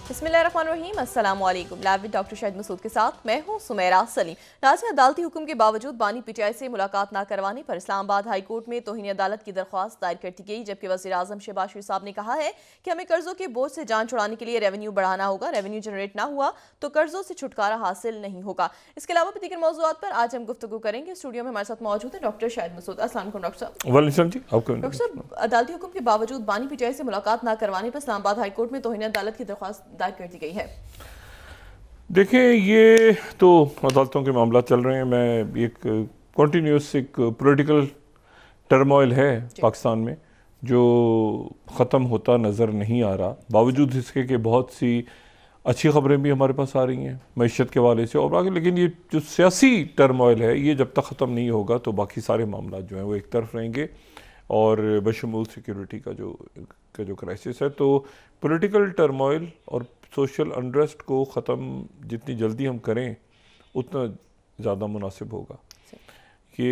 बिस्मिल्लाहिर्रहमानिर्रहीम, अस्सलाम वालेकुम। Live with doctor Shahid Masood के साथ मैं हूं सुमेरा सलीम। नाज़रीन, अदालती हुक्म के बावजूद बानी पीटीआई से मुलाकात न करवाने पर इस्लामाबाद हाई कोर्ट में तौहीन अदालत की दरख्वास्त दायर कर दी गई, जबकि वज़ीर आज़म शहबाज शरीफ साहब ने कहा है कि हमें कर्जों के बोझ से जान छुड़ाने के लिए रेवेन्यू बढ़ाना होगा। रेवेन्यू जनरेट ना हुआ तो कर्जों से छुटकारा हासिल नहीं होगा। इसके अलावा भी दीगर मौज़ूआत पर आज हम गुफ्तगू करेंगे। स्टूडियो में हमारे साथ मौजूद है डॉक्टर शाहिद मसूद। अस्सलाम वालेकुम डॉक्टर साहब। डॉक्टर साहब, अदालती हुक्म के बावजूद बानी पीटीआई से मुलाकात न करवाने पर इस्लामाबाद हाई कोर्ट में तौहीन अदालत की दरख्वास्त दायर कर दी गई है। देखें, ये तो अदालतों के मामला चल रहे हैं। मैं एक कॉन्टीन्यूस एक पॉलिटिकल टर्मोइल है पाकिस्तान में जो ख़त्म होता नज़र नहीं आ रहा, बावजूद इसके कि बहुत सी अच्छी ख़बरें भी हमारे पास आ रही हैं मईशत के हवाले से और आगे। लेकिन ये जो सियासी टर्मोइल है, ये जब तक ख़त्म नहीं होगा तो बाकी सारे मामला जो हैं वो एक तरफ रहेंगे और बशमूल सिक्योरिटी का जो क्राइसिस है। तो पॉलिटिकल टर्मोइल और सोशल अनरेस्ट को ख़त्म जितनी जल्दी हम करें उतना ज़्यादा मुनासिब होगा। कि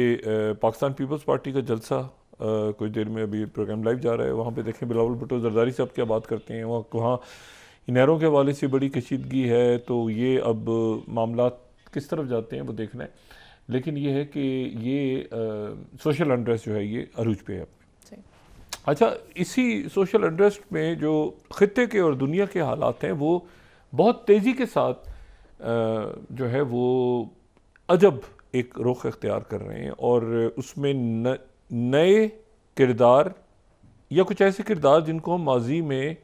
पाकिस्तान पीपल्स पार्टी का जलसा कुछ देर में अभी प्रोग्राम लाइव जा रहा है, वहाँ पे देखें बिलावल भुट्टो जरदारी साहब क्या बात करते हैं। वहाँ नहरों के हवाले से बड़ी कशीदगी है, तो ये अब मामला किस तरफ जाते हैं वो देखना है। लेकिन ये है कि ये सोशल अनरेस्ट जो है ये अरूज पे है। अच्छा, इसी सोशल अनरेस्ट में जो ख़ित्ते के और दुनिया के हालात हैं वो बहुत तेज़ी के साथ जो है वो अजब एक रुख इख्तियार कर रहे हैं और उसमें नए किरदार या कुछ ऐसे किरदार जिनको हम माजी में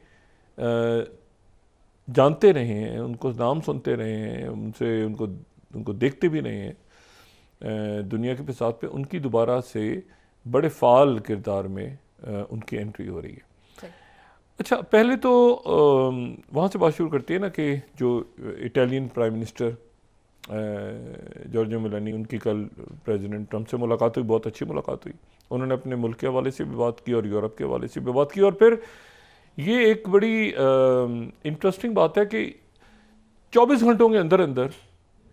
जानते रहे हैं, उनको नाम सुनते रहे हैं, उनको देखते भी रहे हैं दुनिया के फिसाद पे, उनकी दोबारा से बड़े फ़ाल किरदार में उनकी एंट्री हो रही है। अच्छा, पहले तो वहाँ से बात शुरू करती है ना कि जो Italian prime minister Giorgio Meloni, उनकी कल प्रेसिडेंट ट्रंप से मुलाकात हुई, बहुत अच्छी मुलाकात हुई। उन्होंने अपने मुल्क के हवाले से भी बात की और यूरोप के हवाले से भी बात की। और फिर ये एक बड़ी इंटरेस्टिंग बात है कि 24 घंटों के अंदर अंदर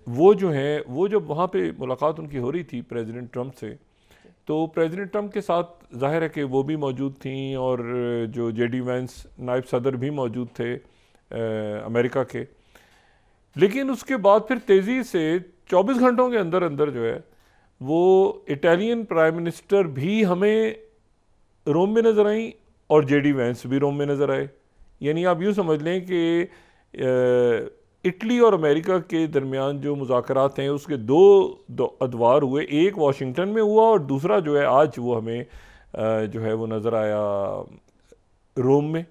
वो जो है वो जब वहाँ पे मुलाकात उनकी हो रही थी प्रेसिडेंट ट्रंप से, तो प्रेसिडेंट ट्रंप के साथ जाहिर है कि वो भी मौजूद थी और जो जेडी वैंस नायब सदर भी मौजूद थे अमेरिका के। लेकिन उसके बाद फिर तेज़ी से 24 घंटों के अंदर अंदर जो है वो इटालियन प्राइम मिनिस्टर भी हमें रोम में नज़र आई और जेडी वैंस भी रोम में नज़र आए। यानी आप यूँ समझ लें कि इटली और अमेरिका के दरमियान जो मुज़ाकरात हैं उसके दो अदवार हुए, एक वाशिंगटन में हुआ और दूसरा जो है आज वो हमें जो है वो नज़र आया रोम में।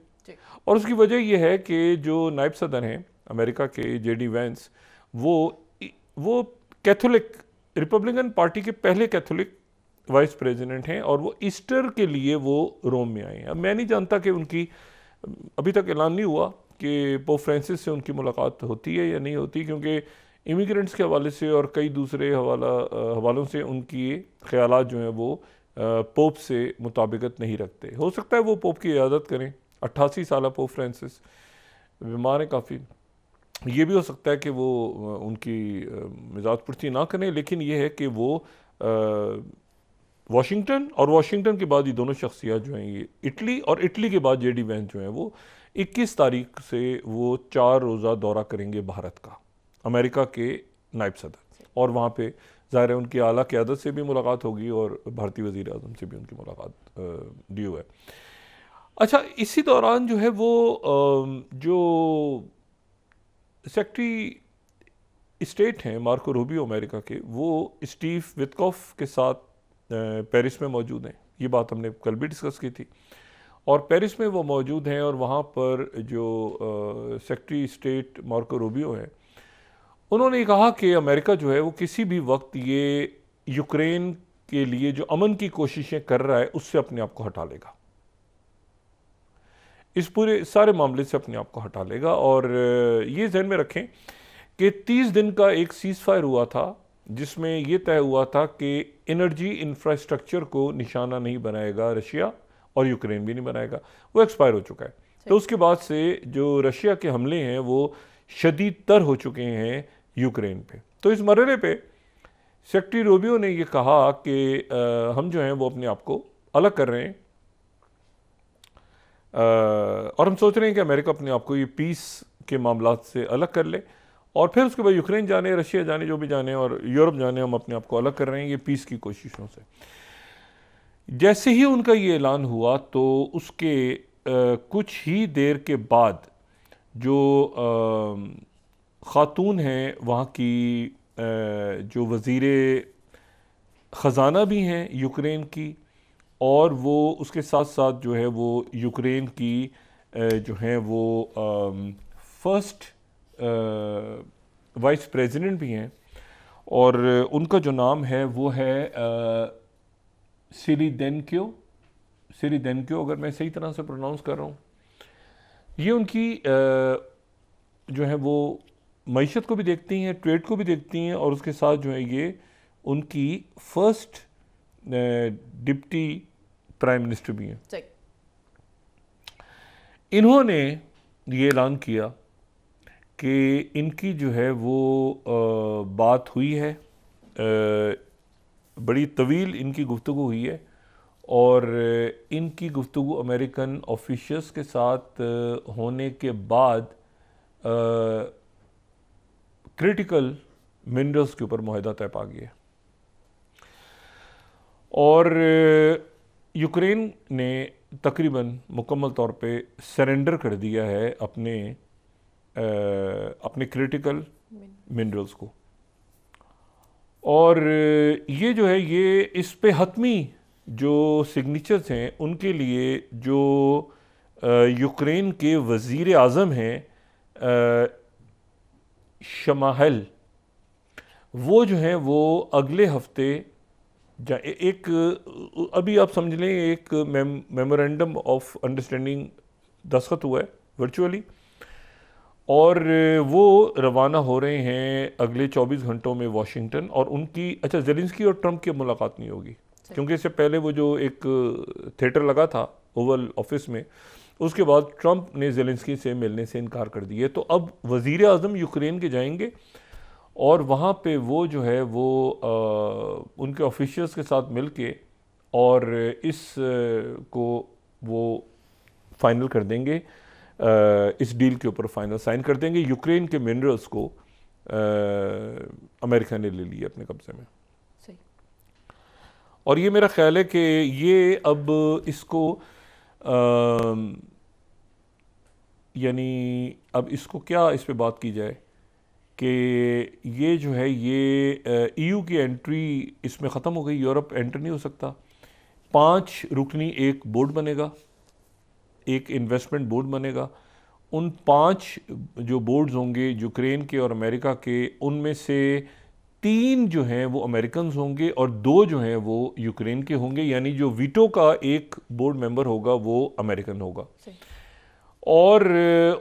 और उसकी वजह यह है कि जो नायब सदर हैं अमेरिका के जेडी वैंस, वो कैथोलिक रिपब्लिकन पार्टी के पहले कैथोलिक वाइस प्रेसिडेंट हैं और वो ईस्टर के लिए वो रोम में आए हैं। अब मैं नहीं जानता कि उनकी अभी तक ऐलान नहीं हुआ कि पोप फ्रांसिस से उनकी मुलाकात होती है या नहीं होती, क्योंकि इमिग्रेंट्स के हवाले से और कई दूसरे हवालों से उनकी ख्यालात जो हैं वो पोप से मुताबिकत नहीं रखते। हो सकता है वो पोप की इयादत करें, 88 साल पोप फ्रांसिस बीमार है काफ़ी। ये भी हो सकता है कि वो उनकी मिजाज पुरसी ना करें, लेकिन ये है कि वो वाशिंगटन के बाद ये दोनों शख्सियत जो हैं ये इटली और इटली के बाद जेडी वैंस जो हैं वो 21 तारीख से वो 4 रोज़ा दौरा करेंगे भारत का, अमेरिका के नायब सदर। और वहाँ पे ज़ाहिर है उनकी आला क़यादत से भी मुलाकात होगी और भारतीय वज़ीर आज़म से भी उनकी मुलाकात ड्यू है। अच्छा, इसी दौरान जो है वो जो सेक्रेटरी स्टेट हैं मार्को रूबियो अमेरिका के, वो स्टीव विटकॉफ के साथ पेरिस में मौजूद हैं। ये बात हमने कल भी डिस्कस की थी और पेरिस में वो मौजूद हैं और वहाँ पर जो सेक्रेटरी स्टेट मार्को रूबियो हैं, उन्होंने कहा कि अमेरिका जो है वो किसी भी वक्त ये यूक्रेन के लिए जो अमन की कोशिशें कर रहा है उससे अपने आप को हटा लेगा, इस पूरे सारे मामले से अपने आप को हटा लेगा। और ये ध्यान में रखें कि 30 दिन का एक सीज़ फायर हुआ था जिसमें यह तय हुआ था कि एनर्जी इंफ्रास्ट्रक्चर को निशाना नहीं बनाएगा रशिया और यूक्रेन भी नहीं बनाएगा, वो एक्सपायर हो चुका है। तो उसके बाद से जो रशिया के हमले हैं वो शदीद तर हो चुके हैं यूक्रेन पे। तो इस मरहले पे सेक्रेटरी रूबियो ने ये कहा कि हम जो हैं वो अपने आप को अलग कर रहे हैं और हम सोच रहे हैं कि अमेरिका अपने आप को ये पीस के मामलात से अलग कर ले, और फिर उसके बाद यूक्रेन जाने, रशिया जाने, जो भी जाने, और यूरोप जाने, हम अपने आप को अलग कर रहे हैं ये पीस की कोशिशों से। जैसे ही उनका ये ऐलान हुआ तो उसके कुछ ही देर के बाद जो ख़ातून हैं वहाँ की, जो वज़ीर ख़ज़ाना भी हैं यूक्रेन की, और वो उसके साथ साथ जो है वो यूक्रेन की जो हैं वो फर्स्ट वाइस प्रेसिडेंट भी हैं, और उनका जो नाम है वो है सिरिदेनक्यो, अगर मैं सही तरह से प्रोनाउंस कर रहा हूँ। ये उनकी जो है वो मईशत को भी देखती हैं, ट्रेड को भी देखती हैं, और उसके साथ जो है ये उनकी फर्स्ट डिप्टी प्राइम मिनिस्टर भी हैं। इन्होंने ये ऐलान किया कि इनकी जो है वो बात हुई है, बड़ी तवील इनकी गुफ्तगू हुई है, और इनकी गुफ्तगू अमेरिकन ऑफिशियल्स के साथ होने के बाद क्रिटिकल मिनरल्स के ऊपर मुआहदा तय पा गया, और यूक्रेन ने तकरीबन मुकम्मल तौर पे सरेंडर कर दिया है अपने क्रिटिकल मिनरल्स को। और ये जो है ये इस पे हतमी जो सिग्नेचर्स हैं उनके लिए जो यूक्रेन के वज़ीर आज़म हैं शमाहल, वो जो हैं वो अगले हफ्ते एक, अभी आप समझ लें एक मेमोरेंडम ऑफ अंडरस्टैंडिंग दस्तखत हुआ है वर्चुअली, और वो रवाना हो रहे हैं अगले 24 घंटों में वाशिंगटन। और उनकी, अच्छा, ज़ेलेंस्की और ट्रंप की मुलाकात नहीं होगी, क्योंकि इससे पहले वो जो एक थिएटर लगा था ओवल ऑफिस में, उसके बाद ट्रंप ने ज़ेलेंस्की से मिलने से इनकार कर दिया। तो अब वज़ीर आज़म यूक्रेन के जाएंगे, और वहाँ पे वो जो है वो उनके ऑफिशियल्स के साथ मिलके और इस को वो फाइनल कर देंगे, इस डील के ऊपर फाइनल साइन कर देंगे। यूक्रेन के मिनरल्स को अमेरिका ने ले लिया अपने कब्जे में। सही। और ये मेरा ख्याल है कि ये अब इसको यानी अब इसको क्या इस पे बात की जाए कि ये जो है ये ईयू की एंट्री इसमें ख़त्म हो गई, यूरोप एंटर नहीं हो सकता। 5 रुकनी एक बोर्ड बनेगा, एक इन्वेस्टमेंट बोर्ड बनेगा। उन 5 जो बोर्ड्स होंगे यूक्रेन के और अमेरिका के, उनमें से 3 जो हैं वो अमेरिकन होंगे और 2 जो हैं वो यूक्रेन के होंगे, यानी जो वीटो का एक बोर्ड मेंबर होगा वो अमेरिकन होगा। और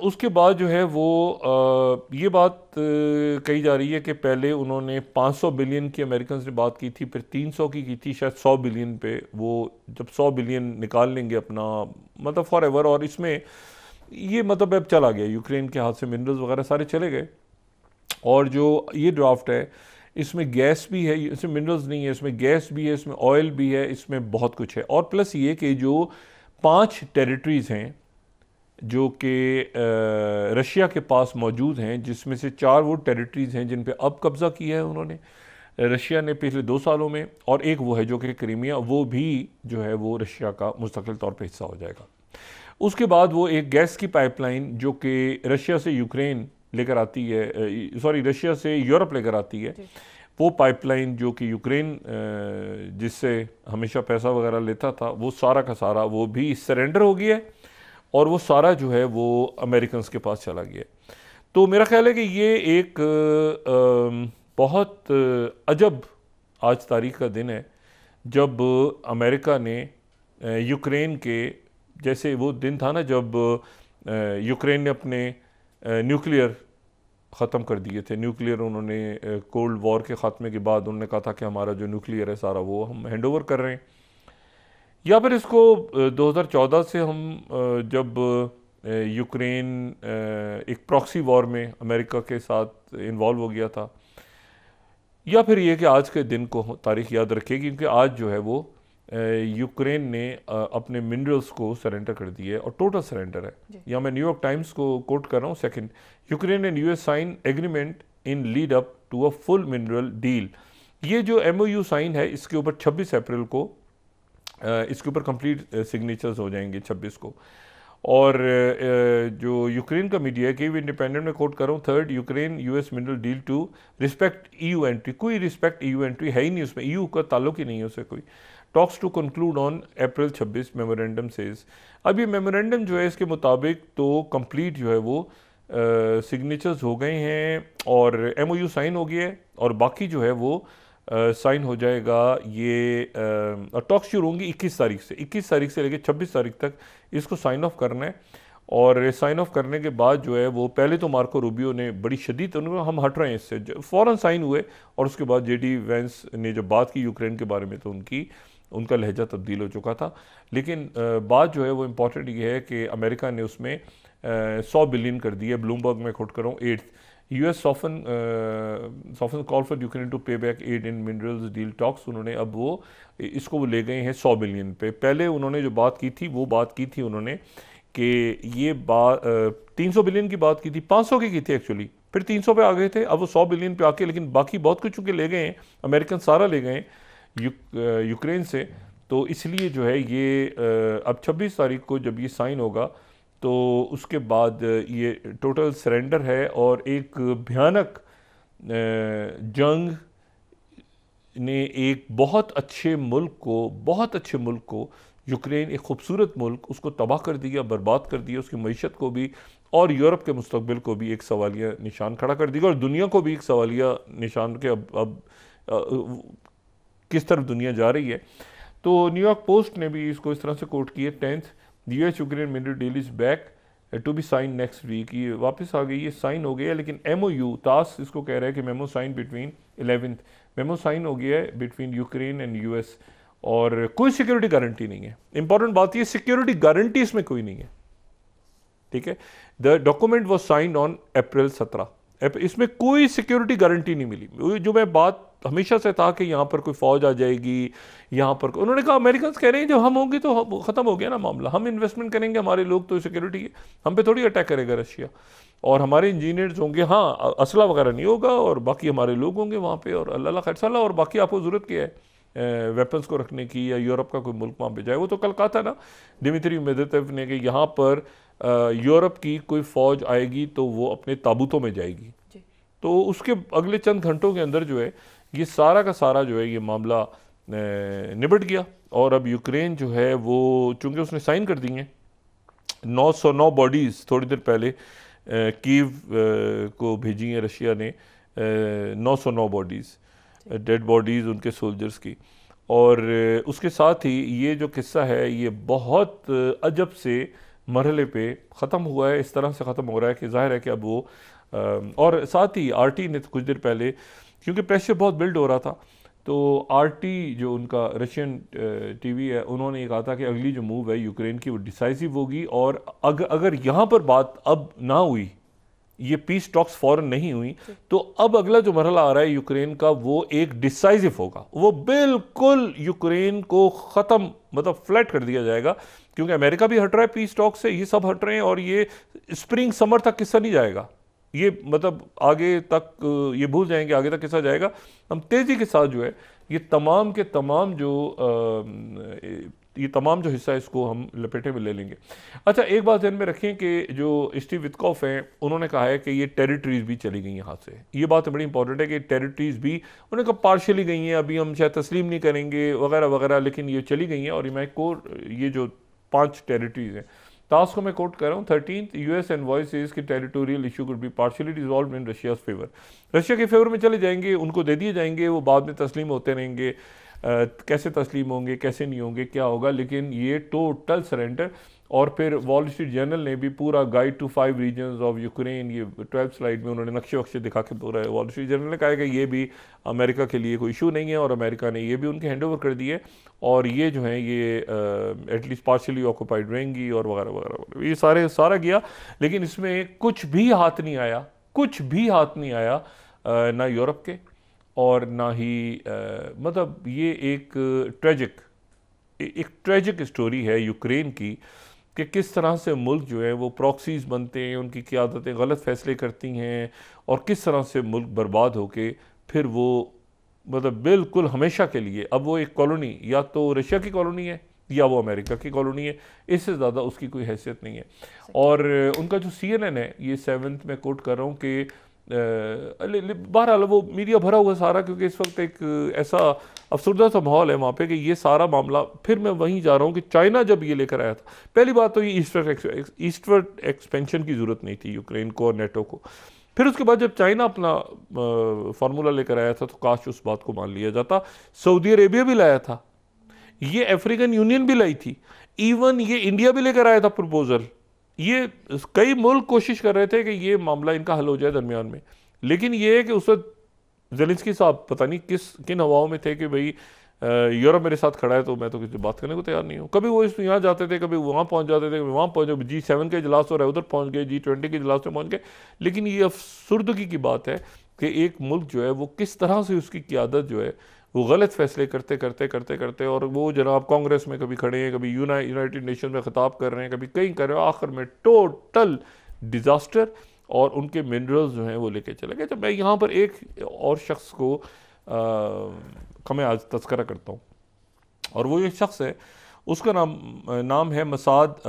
उसके बाद जो है वो ये बात कही जा रही है कि पहले उन्होंने 500 बिलियन की अमेरिकन से बात की थी, फिर 300 की थी, शायद 100 बिलियन पे वो जब 100 बिलियन निकाल लेंगे अपना, मतलब फॉर एवर। और इसमें ये मतलब अब चला गया, यूक्रेन के हाथ से मिनरल्स वगैरह सारे चले गए। और जो ये ड्राफ्ट है इसमें गैस भी है, इसमें मिनरल्स नहीं है, इसमें गैस भी है, इसमें ऑयल भी है, इसमें बहुत कुछ है। और प्लस ये कि जो 5 टेरिटरीज़ हैं जो कि रशिया के पास मौजूद हैं, जिसमें से 4 वो टेरिटरीज़ हैं जिन पे अब कब्ज़ा किया है उन्होंने रशिया ने पिछले 2 सालों में, और एक वो है जो कि क्रीमिया, वो भी जो है वो रशिया का मुस्तकिल तौर पे हिस्सा हो जाएगा। उसके बाद वो एक गैस की पाइपलाइन जो कि रशिया से यूक्रेन लेकर आती है, सॉरी रशिया से यूरोप लेकर आती है, वो पाइपलाइन जो कि यूक्रेन जिससे हमेशा पैसा वगैरह लेता था, वो सारा का सारा वो भी सरेंडर हो गया है, और वो सारा जो है वो अमेरिकन्स के पास चला गया। तो मेरा ख्याल है कि ये एक बहुत अजब आज तारीख का दिन है जब अमेरिका ने यूक्रेन के, जैसे वो दिन था ना जब यूक्रेन ने अपने न्यूक्लियर ख़त्म कर दिए थे, न्यूक्लियर उन्होंने कोल्ड वॉर के ख़ात्मे के बाद उन्होंने कहा था कि हमारा जो न्यूक्लियर है सारा वो हम हैंड ओवर कर रहे हैं। या फिर इसको 2014 से हम जब यूक्रेन एक प्रॉक्सी वॉर में अमेरिका के साथ इन्वॉल्व हो गया था, या फिर ये कि आज के दिन को तारीख याद रखेगी, क्योंकि आज जो है वो यूक्रेन ने अपने मिनरल्स को सरेंडर कर दिए और टोटल सरेंडर है। या मैं न्यूयॉर्क टाइम्स को कोट कर रहा हूँ। Second, Ukraine and US sign agreement in lead up to a full mineral deal. ये जो एमओयू साइन है इसके ऊपर 26 अप्रैल को इसके ऊपर कंप्लीट सिग्नेचर्स हो जाएंगे 26 को। और जो यूक्रेन का मीडिया है कीव इंडिपेंडेंट में कोट कर रहा हूँ, third, Ukraine US mineral deal to respect EU entry. कोई रिस्पेक्ट ईयू एंट्री है ही नहीं उसमें, ईयू का ताल्लुक ही नहीं है उससे कोई। Talks to conclude on April 26 memorandum says. अब ये मेमोरेंडम जो है इसके मुताबिक तो कंप्लीट जो है वो सिग्नेचर्स हो गए हैं और एमओयू साइन हो गया है और बाकी जो है वो साइन हो जाएगा। ये टॉक्स शुरू होंगी 21 तारीख से, 21 तारीख से लेकर 26 तारीख तक इसको साइन ऑफ करना है। और साइन ऑफ करने के बाद जो है वो पहले तो मार्को रूबियो ने बड़ी शदीद उन्होंने हम हट रहे हैं इससे, फ़ौरन साइन हुए। और उसके बाद जेडी वेंस ने जब बात की यूक्रेन के बारे में तो उनका लहजा तब्दील हो चुका था। लेकिन बात जो है वो इम्पॉर्टेंट ये है कि अमेरिका ने उसमें 100 बिलियन कर दिया। ब्लूमबर्ग में खुद करूँ 8th US soften call for Ukraine to pay back aid in minerals deal talks। उन्होंने अब इसको ले गए हैं 100 बिलियन पे। पहले उन्होंने जो बात की थी वो बात की थी उन्होंने कि ये बात 300 बिलियन की बात की थी, 500 की थी एक्चुअली, फिर 300 पे आ गए थे, अब वो 100 बिलियन पे आके, लेकिन बाकी बहुत कुछ चूँकि ले गए हैं, अमेरिकन सारा ले गए हैं यूक्रेन से। तो इसलिए जो है ये अब 26 तारीख को जब ये साइन होगा तो उसके बाद ये टोटल सरेंडर है। और एक भयानक जंग ने एक बहुत अच्छे मुल्क को यूक्रेन, एक खूबसूरत मुल्क, उसको तबाह कर दिया, बर्बाद कर दिया, उसकी मईशत को भी और यूरोप के मुस्तकबिल को भी एक सवालिया निशान खड़ा कर दिया और दुनिया को भी एक सवालिया निशान के अब किस तरफ दुनिया जा रही है। तो न्यूयॉर्क पोस्ट ने भी इसको इस तरह से कोट किया, 10th US Ukraine mineral deal is back to be sign next week. ये वापस आ गई, ये साइन हो गया। लेकिन एमओयू तास इसको कह रहा है कि memo sign between 11th memo sign हो गया है बिटवीन यूक्रेन एंड यूएस और कोई सिक्योरिटी गारंटी नहीं है। इंपॉर्टेंट बात ये, सिक्योरिटी गारंटी इसमें कोई नहीं है, ठीक है। The document was sign on April 17। इसमें कोई सिक्योरिटी गारंटी नहीं मिली। जो मैं बात हमेशा से था कि यहाँ पर कोई फौज आ जाएगी, यहाँ पर उन्होंने कहा अमेरिकन कह रहे हैं जो हम होंगे तो ख़त्म हो गया ना मामला, हम इन्वेस्टमेंट करेंगे, हमारे लोग तो सिक्योरिटी है, हम पे थोड़ी अटैक करेगा रशिया, और हमारे इंजीनियर्स होंगे, हाँ असला वगैरह नहीं होगा, और बाकी हमारे लोग होंगे वहाँ पे, और अल्लाह खैर सल्ला, और बाकी आपको ज़रूरत क्या है वेपन्स को रखने की, या यूरोप का कोई मुल्क वहाँ पे जाए। वो तो कल कहा था ना दिमित्री मेदवेदेव ने कि यहाँ पर यूरोप की कोई फ़ौज आएगी तो वो अपने ताबूतों में जाएगी। तो उसके अगले चंद घंटों के अंदर जो है ये सारा का सारा जो है ये मामला निबट गया। और अब यूक्रेन जो है वो चूँकि उसने साइन कर दी हैं 909 बॉडीज़ थोड़ी देर पहले कीव को भेजी हैं रशिया ने, 909 बॉडीज़, डेड बॉडीज़ उनके सोल्जर्स की। और उसके साथ ही ये जो किस्सा है ये बहुत अजब से मरहले पे ख़त्म हुआ है, इस तरह से ख़त्म हो रहा है कि ज़ाहिर है कि अब वो और साथ ही आरटी ने कुछ देर पहले, क्योंकि प्रेशर बहुत बिल्ड हो रहा था, तो आरटी जो उनका रशियन टीवी है, उन्होंने ये कहा था कि अगली जो मूव है यूक्रेन की वो डिसाइसिव होगी, और अगर यहाँ पर बात अब ना हुई, ये पीस टॉक्स फौरन नहीं हुई, तो अब अगला जो मरहला आ रहा है यूक्रेन का वो एक डिसाइसिव होगा, वो बिल्कुल यूक्रेन को ख़त्म मतलब फ्लैट कर दिया जाएगा, क्योंकि अमेरिका भी हट रहा है पीस टॉक से, ये सब हट रहे हैं, और ये स्प्रिंग समर तक किस्सा नहीं जाएगा, ये मतलब आगे तक ये भूल जाएंगे आगे तक किस्सा जाएगा। हम तेज़ी के साथ जो है ये तमाम के तमाम जो हिस्सा है इसको हम लपेटे में ले लेंगे। अच्छा, एक बात ध्यान में रखें कि जो स्टीव विटकॉफ हैं उन्होंने कहा है कि ये टेरिटरीज भी चली गई यहाँ से, ये बात बड़ी इंपॉर्टेंट है कि टेरिटरीज भी उन्होंने कहा पार्शियली गई हैं, अभी हम शायद तस्लीम नहीं करेंगे वगैरह वगैरह, लेकिन ये चली गई हैं। और मैं ये जो 5 टेरिटरीज हैं, टास्क को मैं कोट कर रहा हूँ, 13th US एनवॉय सेज कि territorial issue could be partially dissolved in Russia's favour. Russia के फेवर में चले जाएंगे, उनको दे दिए जाएंगे, वो बाद में तस्लीम होते रहेंगे, कैसे तस्लीम होंगे कैसे नहीं होंगे क्या होगा, लेकिन ये टोटल सरेंडर। और फिर वॉल स्ट्रीट जर्नल ने भी पूरा guide to 5 reasons of Ukraine, ये 12 स्लाइड में उन्होंने नक्शे वक्शे दिखा के पूरा वॉल स्ट्रीट जर्नल ने कहा कि ये भी अमेरिका के लिए कोई इशू नहीं है, और अमेरिका ने ये भी उनके हैंड ओवर कर दिए, और ये जो है ये एटलीस्ट पार्शियली ऑक्यूपाइड रहेंगी और वगैरह वगैरह, ये सारा गया। लेकिन इसमें कुछ भी हाथ नहीं आया ना यूरोप के और ना ही मतलब ये एक ट्रेजिक एक ट्रेजिक स्टोरी है यूक्रेन की कि किस तरह से मुल्क जो है वो प्रॉक्सीज बनते हैं, उनकी क़यादतें गलत फ़ैसले करती हैं और किस तरह से मुल्क बर्बाद होके फिर वो मतलब बिल्कुल हमेशा के लिए अब वो एक कॉलोनी या तो रशिया की कॉलोनी है या वो अमेरिका की कॉलोनी है, इससे ज़्यादा उसकी कोई हैसियत नहीं है। और उनका जो CNN है, ये 7th में कोट कर रहा हूँ कि बहरहाल वो मीडिया भरा हुआ सारा, क्योंकि इस वक्त एक ऐसा अफसरदा सा माहौल है वहाँ पे कि ये सारा मामला, फिर मैं वहीं जा रहा हूँ कि चाइना जब ये लेकर आया था, पहली बात तो ये ईस्टवर्ड एक्सपेंशन की ज़रूरत नहीं थी यूक्रेन को और नेटो को। फिर उसके बाद जब चाइना अपना फार्मूला लेकर आया था तो काश उस बात को मान लिया जाता। सऊदी अरेबिया भी लाया था, ये अफ्रीकन यूनियन भी लाई थी, इवन ये इंडिया भी लेकर आया था प्रपोजल। ये कई मुल्क कोशिश कर रहे थे कि ये मामला इनका हल हो जाए दरमियान में, लेकिन ये है कि उस वक्त ज़ेलेंस्की साहब पता नहीं किन हवाओं में थे कि भाई यूरोप मेरे साथ खड़ा है तो मैं तो किसी बात करने को तैयार नहीं हूँ। कभी वो यहाँ जाते थे, कभी वहाँ पहुँच जाते थे, कभी वहाँ पहुँच गए, G7 के इजलास हो रहा है उधर पहुँच गए, G20 के इजलास में पहुँच गए। लेकिन ये अफसुर्दगी की बात है कि एक मुल्क जो है वो किस तरह से उसकी क़यादत जो है वो गलत फैसले करते और वो जनाब कांग्रेस में कभी खड़े हैं, कभी यूनाइटेड नेशन में खिताब कर रहे हैं, कभी कहीं कर रहे हैं, आखिर में टोटल डिज़ास्टर और उनके मिनरल्स जो हैं वो लेके चले गए। जब मैं यहाँ पर एक और शख्स को का मैं आज तज़किरा करता हूँ, और वो एक शख्स है, उसका नाम है मसाद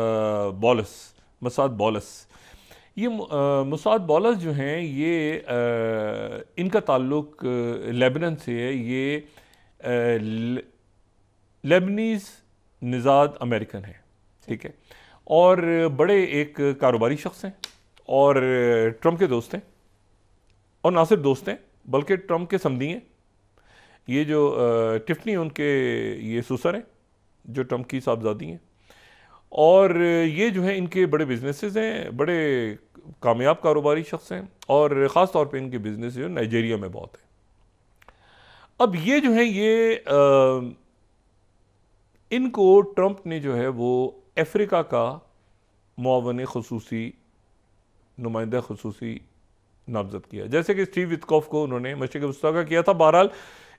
बॉलस। ये मसाद बॉलस जो हैं ये इनका ताल्लुक लेबनान से है। ये लेबनीज़ निज़ाद अमेरिकन है, ठीक है, और बड़े एक कारोबारी शख्स हैं और ट्रंप के दोस्त हैं, और ना सिर्फ दोस्त हैं बल्कि ट्रंप के समधी हैं। ये जो टिफ़नी उनके ये सुसर हैं जो ट्रंप की साहबजादी हैं, और ये जो है इनके बड़े बिजनेसेस हैं, बड़े कामयाब कारोबारी शख्स हैं, और ख़ास तौर पे इनके बिजनेस जो नाइजीरिया में बहुत है। अब ये जो है ये इनको ट्रंप ने जो है वो अफ्रीका का मुआवन ख़ुसूसी नुमाइंदा ख़ुसूसी नामज़द किया, जैसे कि स्टीव वित्कॉफ को उन्होंने मशरिक़ वस्ता का किया था। बहरहाल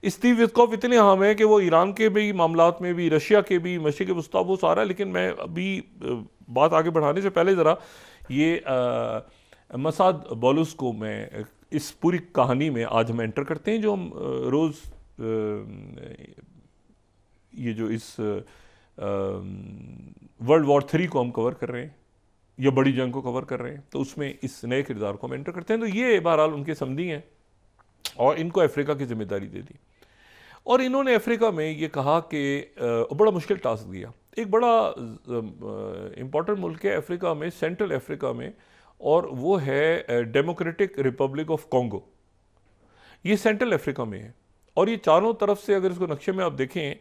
स्टीव वित्कॉफ इतने अहम है कि वो ईरान के भी मामलात में भी, रशिया के भी, मशरिक़ वस्ता वो सारा। लेकिन मैं अभी बात आगे बढ़ाने से पहले ज़रा ये मसाद बॉलस को मैं इस पूरी कहानी में आज हम एंटर करते हैं, जो हम रोज़ ये जो इस वर्ल्ड वॉर 3 को हम कवर कर रहे हैं या बड़ी जंग को कवर कर रहे हैं, तो उसमें इस नए किरदार को हम एंटर करते हैं। तो ये बहरहाल उनके समधी हैं और इनको अफ्रीका की जिम्मेदारी दे दी, और इन्होंने अफ्रीका में ये कहा कि बड़ा मुश्किल टास्क दिया। एक बड़ा इम्पॉर्टेंट मुल्क है अफ्रीका में, सेंट्रल अफ्रीका में, और वो है डेमोक्रेटिक रिपब्लिक ऑफ कॉन्गो। ये सेंट्रल अफ्रीका में है, और ये चारों तरफ से अगर इसको नक्शे में आप देखें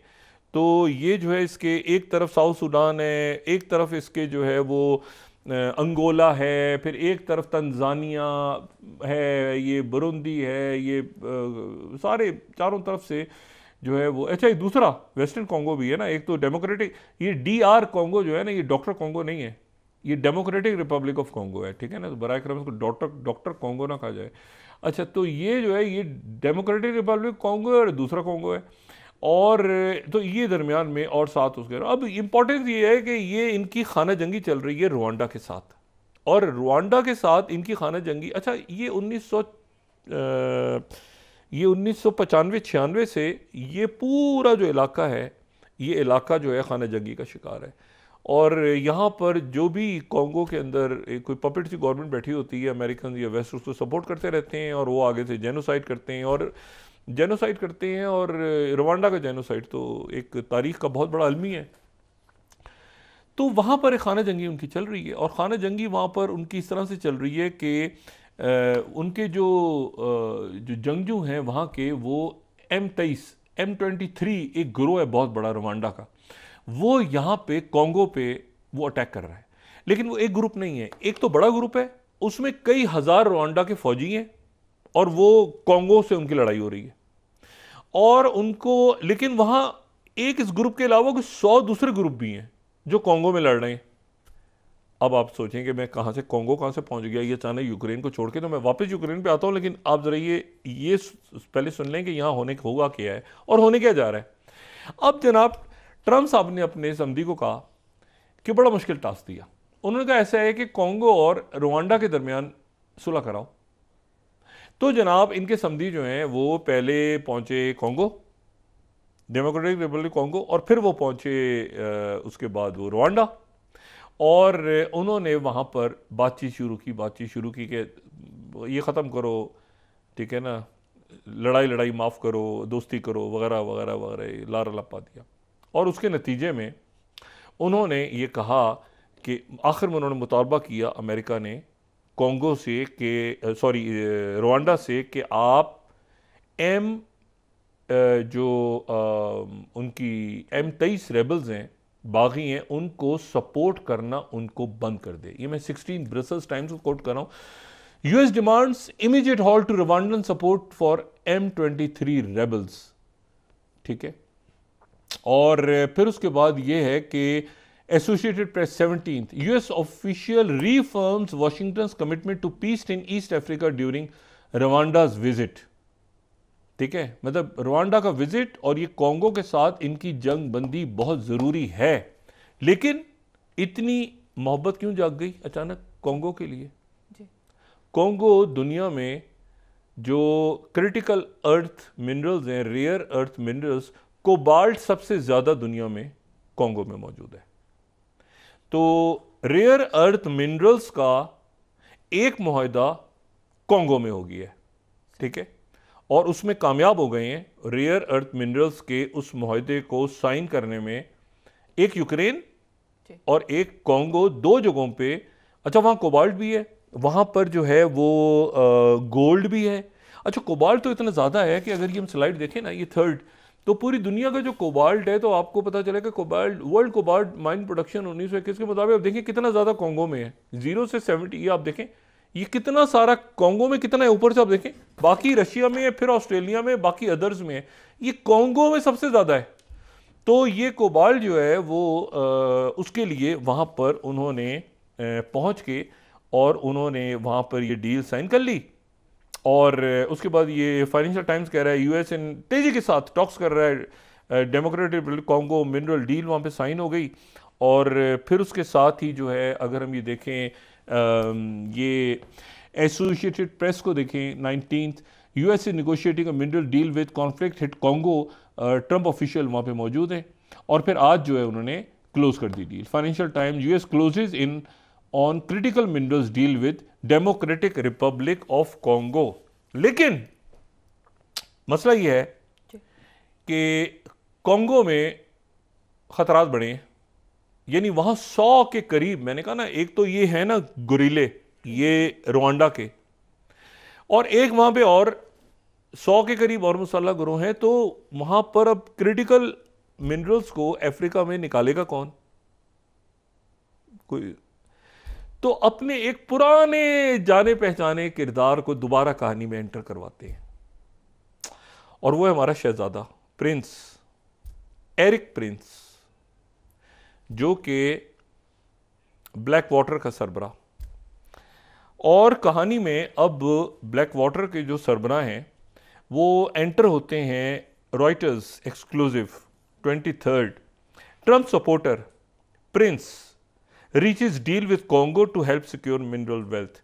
तो ये जो है इसके एक तरफ साउथ सूडान है, एक तरफ इसके जो है वो अंगोला है, फिर एक तरफ तंजानिया है, ये बुरुंदी है, ये सारे चारों तरफ से जो है वो। अच्छा, एक दूसरा वेस्टर्न कॉन्गो भी है ना, एक तो डेमोक्रेटिक, ये DR कॉन्गो जो है ना, ये डॉक्टर कॉन्गो नहीं है, ये डेमोक्रेटिक रिपब्लिक ऑफ कॉन्गो है, ठीक है ना। तो बराए करम इसको डॉक्टर कॉन्गो ना कहा जाए। अच्छा, तो ये जो है ये डेमोक्रेटिक रिपब्लिक कॉन्गो है और दूसरा कॉन्गो है, और तो ये दरमियान में और साथ उसके। अब इम्पोर्टेंस ये है कि ये इनकी खाना जंगी चल रही है रुवांडा के साथ, और रुवांडा के साथ इनकी खाना जंगी। अच्छा, ये 1995-96 से ये पूरा जो इलाका है, ये इलाका जो है खाना जंगी का शिकार है, और यहाँ पर जो भी कॉन्गो के अंदर कोई पपेट सी गवर्नमेंट बैठी होती है, अमेरिकन या वेस्ट, उसको सपोर्ट करते रहते हैं, और वो आगे से जेनोसाइड करते हैं और रवांडा का जेनोसाइड तो एक तारीख का बहुत बड़ा अलमी है। तो वहाँ पर एक खाना जंगी उनकी चल रही है, और खाना जंगी वहाँ पर उनकी इस तरह से चल रही है कि उनके जो जंगजू हैं वहाँ के, वो M23 एक गिरोह है बहुत बड़ा रवांडा का, वो यहाँ पे कॉन्गो पे वो अटैक कर रहा है। लेकिन वो एक ग्रुप नहीं है, एक तो बड़ा ग्रुप है, उसमें कई हज़ार रवांडा के फौजी हैं, और वो कॉन्गो से उनकी लड़ाई हो रही है, और उनको, लेकिन वहाँ एक इस ग्रुप के अलावा कुछ 100 दूसरे ग्रुप भी हैं जो कॉन्गो में लड़ रहे हैं। अब आप सोचें कि मैं कहाँ से पहुँच गया ये अचानक यूक्रेन को छोड़ के। तो मैं वापस यूक्रेन पे आता हूँ, लेकिन आप ज़रा ये पहले सुन लें कि यहाँ होगा क्या है और होने क्या जा रहा है। अब जनाब ट्रम्प साहब ने अपने समधी को कहा कि बड़ा मुश्किल टास्क दिया। उन्होंने कहा ऐसा है कि कॉन्गो और रुवांडा के दरमियान सुलह कराओ। तो जनाब इनके समधी जो हैं वो पहले पहुंचे कॉन्गो, डेमोक्रेटिक रिपब्लिक कॉन्गो, और फिर वो पहुंचे उसके बाद वो रुवांडा, और उन्होंने वहाँ पर बातचीत शुरू की कि ये ख़त्म करो, ठीक है ना, लड़ाई माफ़ करो, दोस्ती करो, वगैरह वगैरह वगैरह, लारा लपा दिया। और उसके नतीजे में उन्होंने ये कहा कि आखिर में उन्होंने मुतालबा किया अमेरिका ने कॉन्गो से कि रुवांडा से कि आप उनकी M23 रेबल्स हैं, बागी हैं, उनको सपोर्ट करना उनको बंद कर दे। ये मैं 16 ब्रसेल्स टाइम्स को कोट कर रहा हूं। US demands immediate halt to Rwandan support for M23 rebels, ठीक है। और फिर उसके बाद ये है कि Associated Press 17th US official reaffirms Washington commitment to peace in East Africa during Rwanda's visit, ठीक है। मतलब रवांडा का विजिट और ये कॉन्गो के साथ इनकी जंग बंदी बहुत ज़रूरी है। लेकिन इतनी मोहब्बत क्यों जाग गई अचानक कॉन्गो के लिए? कॉन्गो दुनिया में जो क्रिटिकल अर्थ मिनरल्स हैं, रेयर अर्थ मिनरल्स, कोबाल्ट सबसे ज़्यादा दुनिया में कॉन्गो में मौजूद है। तो रेयर अर्थ मिनरल्स का एक मुआहदा कॉन्गो में हो गया है, ठीक है, और उसमें कामयाब हो गए हैं। रेयर अर्थ मिनरल्स के उस मुआहदे को साइन करने में एक यूक्रेन और एक कॉन्गो, दो जगहों पे। अच्छा, वहाँ कोबाल्ट भी है, वहाँ पर जो है वो गोल्ड भी है। अच्छा, कोबाल्ट तो इतना ज़्यादा है कि अगर ये हम स्लाइड देखें ना, ये थर्ड, तो पूरी दुनिया का जो कोबाल्ट है, तो आपको पता चलेगा cobalt, world cobalt mine production 1921 के मुताबिक आप देखें कितना ज़्यादा कॉन्गो में है, 0 से 70। ये आप देखें ये कितना सारा कॉन्गो में कितना है, ऊपर से आप देखें, बाकी रशिया में है, फिर ऑस्ट्रेलिया में, बाकी अदर्स में है, ये कॉन्गो में सबसे ज़्यादा है। तो ये कोबाल्ट जो है वो उसके लिए वहाँ पर उन्होंने पहुँच के और उन्होंने वहाँ पर ये डील साइन कर ली। और उसके बाद ये फाइनेंशियल टाइम्स कह रहा है यूएस इन तेज़ी के साथ टॉक्स कर रहा है, democratic Republic Congo mineral deal वहाँ पे साइन हो गई। और फिर उसके साथ ही जो है अगर हम ये देखें, ये एसोसिएटेड प्रेस को देखें 19th US negotiating a mineral deal with conflict hit Congo, Trump official वहाँ पे मौजूद हैं। और फिर आज जो है उन्होंने क्लोज कर दी deal. Financial Times US closes in on critical minerals deal with Democratic Republic of Congo. लेकिन मसला यह है कि कॉन्गो में खतरात बढ़े हैं, यानी वहां 100 के करीब, मैंने कहा ना, एक तो ये है ना गुरीले, ये रुवांडा के, और एक वहां पे और 100 के करीब और मुसल्लह गिरोह हैं। तो वहां पर अब क्रिटिकल मिनरल्स को अफ्रीका में निकालेगा कौन? कोई तो अपने एक पुराने जाने पहचाने किरदार को दोबारा कहानी में एंटर करवाते हैं, और वो है हमारा शहजादा प्रिंस एरिक प्रिंस, जो कि ब्लैक वाटर का सरबराह। और कहानी में अब ब्लैक वाटर के जो सरबराह हैं वो एंटर होते हैं Reuters exclusive 23rd। Trump supporter Prince reaches deal with Congo to help secure mineral wealth.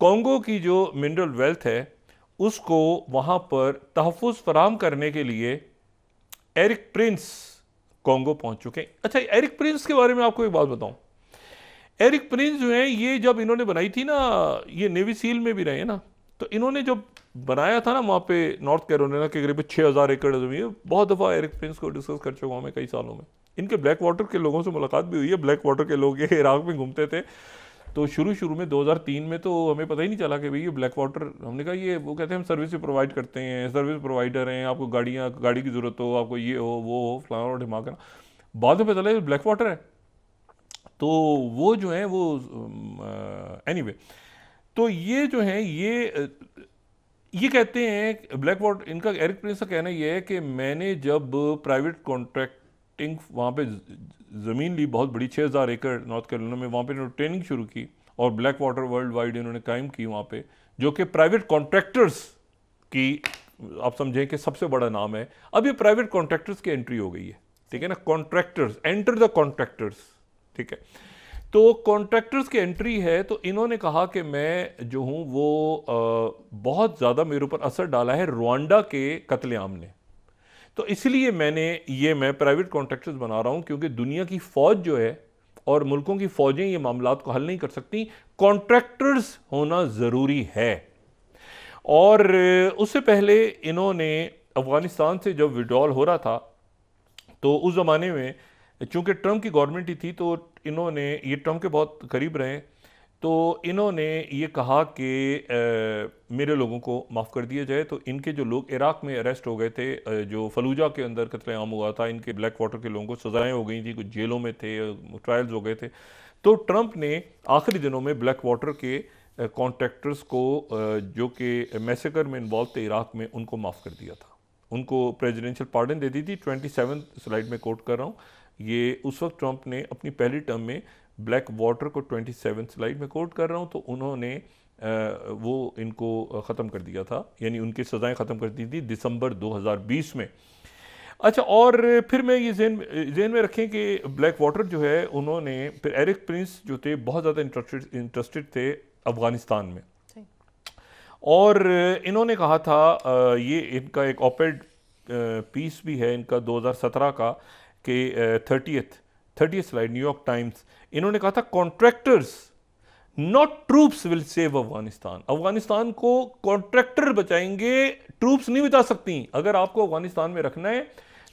Congo की जो मिनरल वेल्थ है उसको वहाँ पर तहफ़्फ़ुज़ फराहम करने के लिए एरिक प्रिंस कॉन्गो पहुँच चुके हैं। अच्छा, एरिक प्रिंस के बारे में आपको एक बात बताऊँ। एरिक प्रिंस जो है, ये जब इन्होंने बनाई थी ना, ये नेवी सील में भी रहे हैं ना, तो इन्होंने जब बनाया था ना वहाँ पे नॉर्थ कैरोलिना के करीब 6000 एकड़ ज़मीन, बहुत दफ़ा एरिक प्रिंस को डिस्कस कर चुका हूँ मैं कई सालों में। इनके ब्लैक वाटर के लोगों से मुलाकात भी हुई है। ब्लैक वाटर के लोग ये इराक में घूमते थे, तो शुरू में 2003 में तो हमें पता ही नहीं चला कि भाई ये ब्लैक वाटर, हमने कहा ये, वो कहते हैं हम सर्विस प्रोवाइड करते हैं, सर्विस प्रोवाइडर हैं, आपको गाड़ी की ज़रूरत हो, आपको ये हो वो हो, फलाना और ढिमाका। बाद में पता चला ये ब्लैक वाटर है। तो वो जो है वो एनीवे, तो ये जो है ये कहते हैं ब्लैक वाटर, इनका एरिक प्रिंस का कहना ये है कि मैंने जब प्राइवेट कॉन्ट्रैक्टिंग वहाँ पे ज़मीन ली, बहुत बड़ी 6000 एकड़ नॉर्थ कैरोलिना में, वहाँ पे इन्होंने ट्रेनिंग शुरू की और ब्लैक वाटर वर्ल्ड वाइड इन्होंने कायम की वहाँ पे, जो कि प्राइवेट कॉन्ट्रैक्टर्स की आप समझें कि सबसे बड़ा नाम है। अब ये प्राइवेट कॉन्ट्रैक्टर्स की एंट्री हो गई है ठीक है ना, कॉन्ट्रैक्टर्स, एंटर द कॉन्ट्रैक्टर्स, ठीक है। तो कॉन्ट्रैक्टर्स की एंट्री है, तो इन्होंने कहा कि मैं जो हूँ वो बहुत ज़्यादा मेरे ऊपर असर डाला है रुआंडा के कत्लेआम ने, तो इसलिए मैं प्राइवेट कॉन्ट्रैक्टर्स बना रहा हूँ, क्योंकि दुनिया की फ़ौज जो है और मुल्कों की फ़ौजें ये मामलात को हल नहीं कर सकती, कॉन्ट्रैक्टर्स होना ज़रूरी है। और उससे पहले इन्होंने अफ़गानिस्तान से जब विड्रॉल हो रहा था, तो उस ज़माने में चूँकि ट्रंप की गवर्नमेंट ही थी, तो इन्होंने, ये ट्रंप के बहुत करीब रहे, तो इन्होंने ये कहा कि मेरे लोगों को माफ़ कर दिया जाए। तो इनके जो लोग इराक़ में अरेस्ट हो गए थे, जो फलूजा के अंदर कत्लेआम हुआ था, इनके ब्लैक वाटर के लोगों को सज़ाएँ हो गई थी, कुछ जेलों में थे, ट्रायल्स हो गए थे। तो ट्रंप ने आखिरी दिनों में ब्लैक वाटर के कॉन्ट्रैक्टर्स को जो कि मैसेकर में इन्वॉल्व थे इराक़ में, उनको माफ़ कर दिया था, उनको प्रेसिडेंशियल पार्डन दे दी थी। 27 स्लाइड में कोट कर रहा हूँ, ये उस वक्त ट्रंप ने अपनी पहली टर्म में ब्लैक वाटर को 27 स्लाइड में कोट कर रहा हूँ, तो उन्होंने वो इनको ख़त्म कर दिया था, यानी उनकी सज़ाएं ख़त्म कर दी थी दिसंबर 2020 में। अच्छा, और फिर मैं ये ज़हन में रखें कि ब्लैक वाटर जो है, उन्होंने फिर एरिक प्रिंस जो थे बहुत ज़्यादा इंटरेस्टेड थे अफ़गानिस्तान में, और इन्होंने कहा था, ये इनका एक ऑपेड पीस भी है इनका 2017 का, कि 30th स्लाइड, न्यूयॉर्क टाइम्स, इन्होंने कहा था contractors not troops will save Afghanistan. Afghanistan को कॉन्ट्रैक्टर बचाएंगे, ट्रूप्स नहीं बचा सकती। अगर आपको अफगानिस्तान में रखना है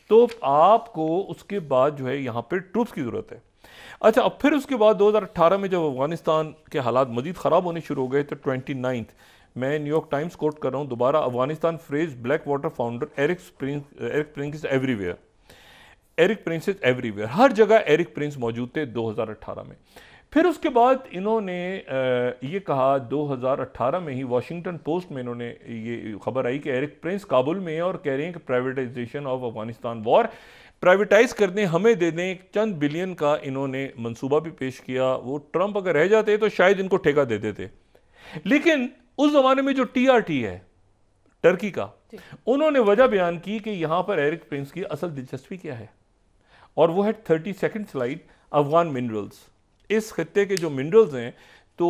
तो आपको उसके बाद जो है यहाँ पे ट्रूप्स की ज़रूरत है। अच्छा, अब फिर उसके बाद 2018 में जब अफगानिस्तान के हालात मजीद ख़राब होने शुरू हो गए, तो 29 मैं न्यूयॉर्क टाइम्स कोट कर रहा हूँ दोबारा, Afghanistan phrase Blackwater founder Erik Prince everywhere, Erik Prince is everywhere, हर जगह एरिक प्रिंस मौजूद थे 2018 में। फिर उसके बाद इन्होंने ये कहा 2018 में ही वॉशिंगटन पोस्ट में इन्होंने ये खबर आई कि एरिक प्रिंस काबुल में है और कह रहे हैं कि privatisation of Afghanistan war, privatise कर दें, हमें दे दें, चंद बिलियन का इन्होंने मंसूबा भी पेश किया। वो ट्रंप अगर रह जाते तो शायद इनको ठेका दे देते, लेकिन उस जमाने में जो TRT है टर्की का, उन्होंने वजह बयान की कि यहां पर एरिक प्रिंस की असल दिलचस्पी क्या है, और वो है 32nd स्लाइड, अफगान मिनरल्स। इस खत्ते के जो मिनरल्स हैं, तो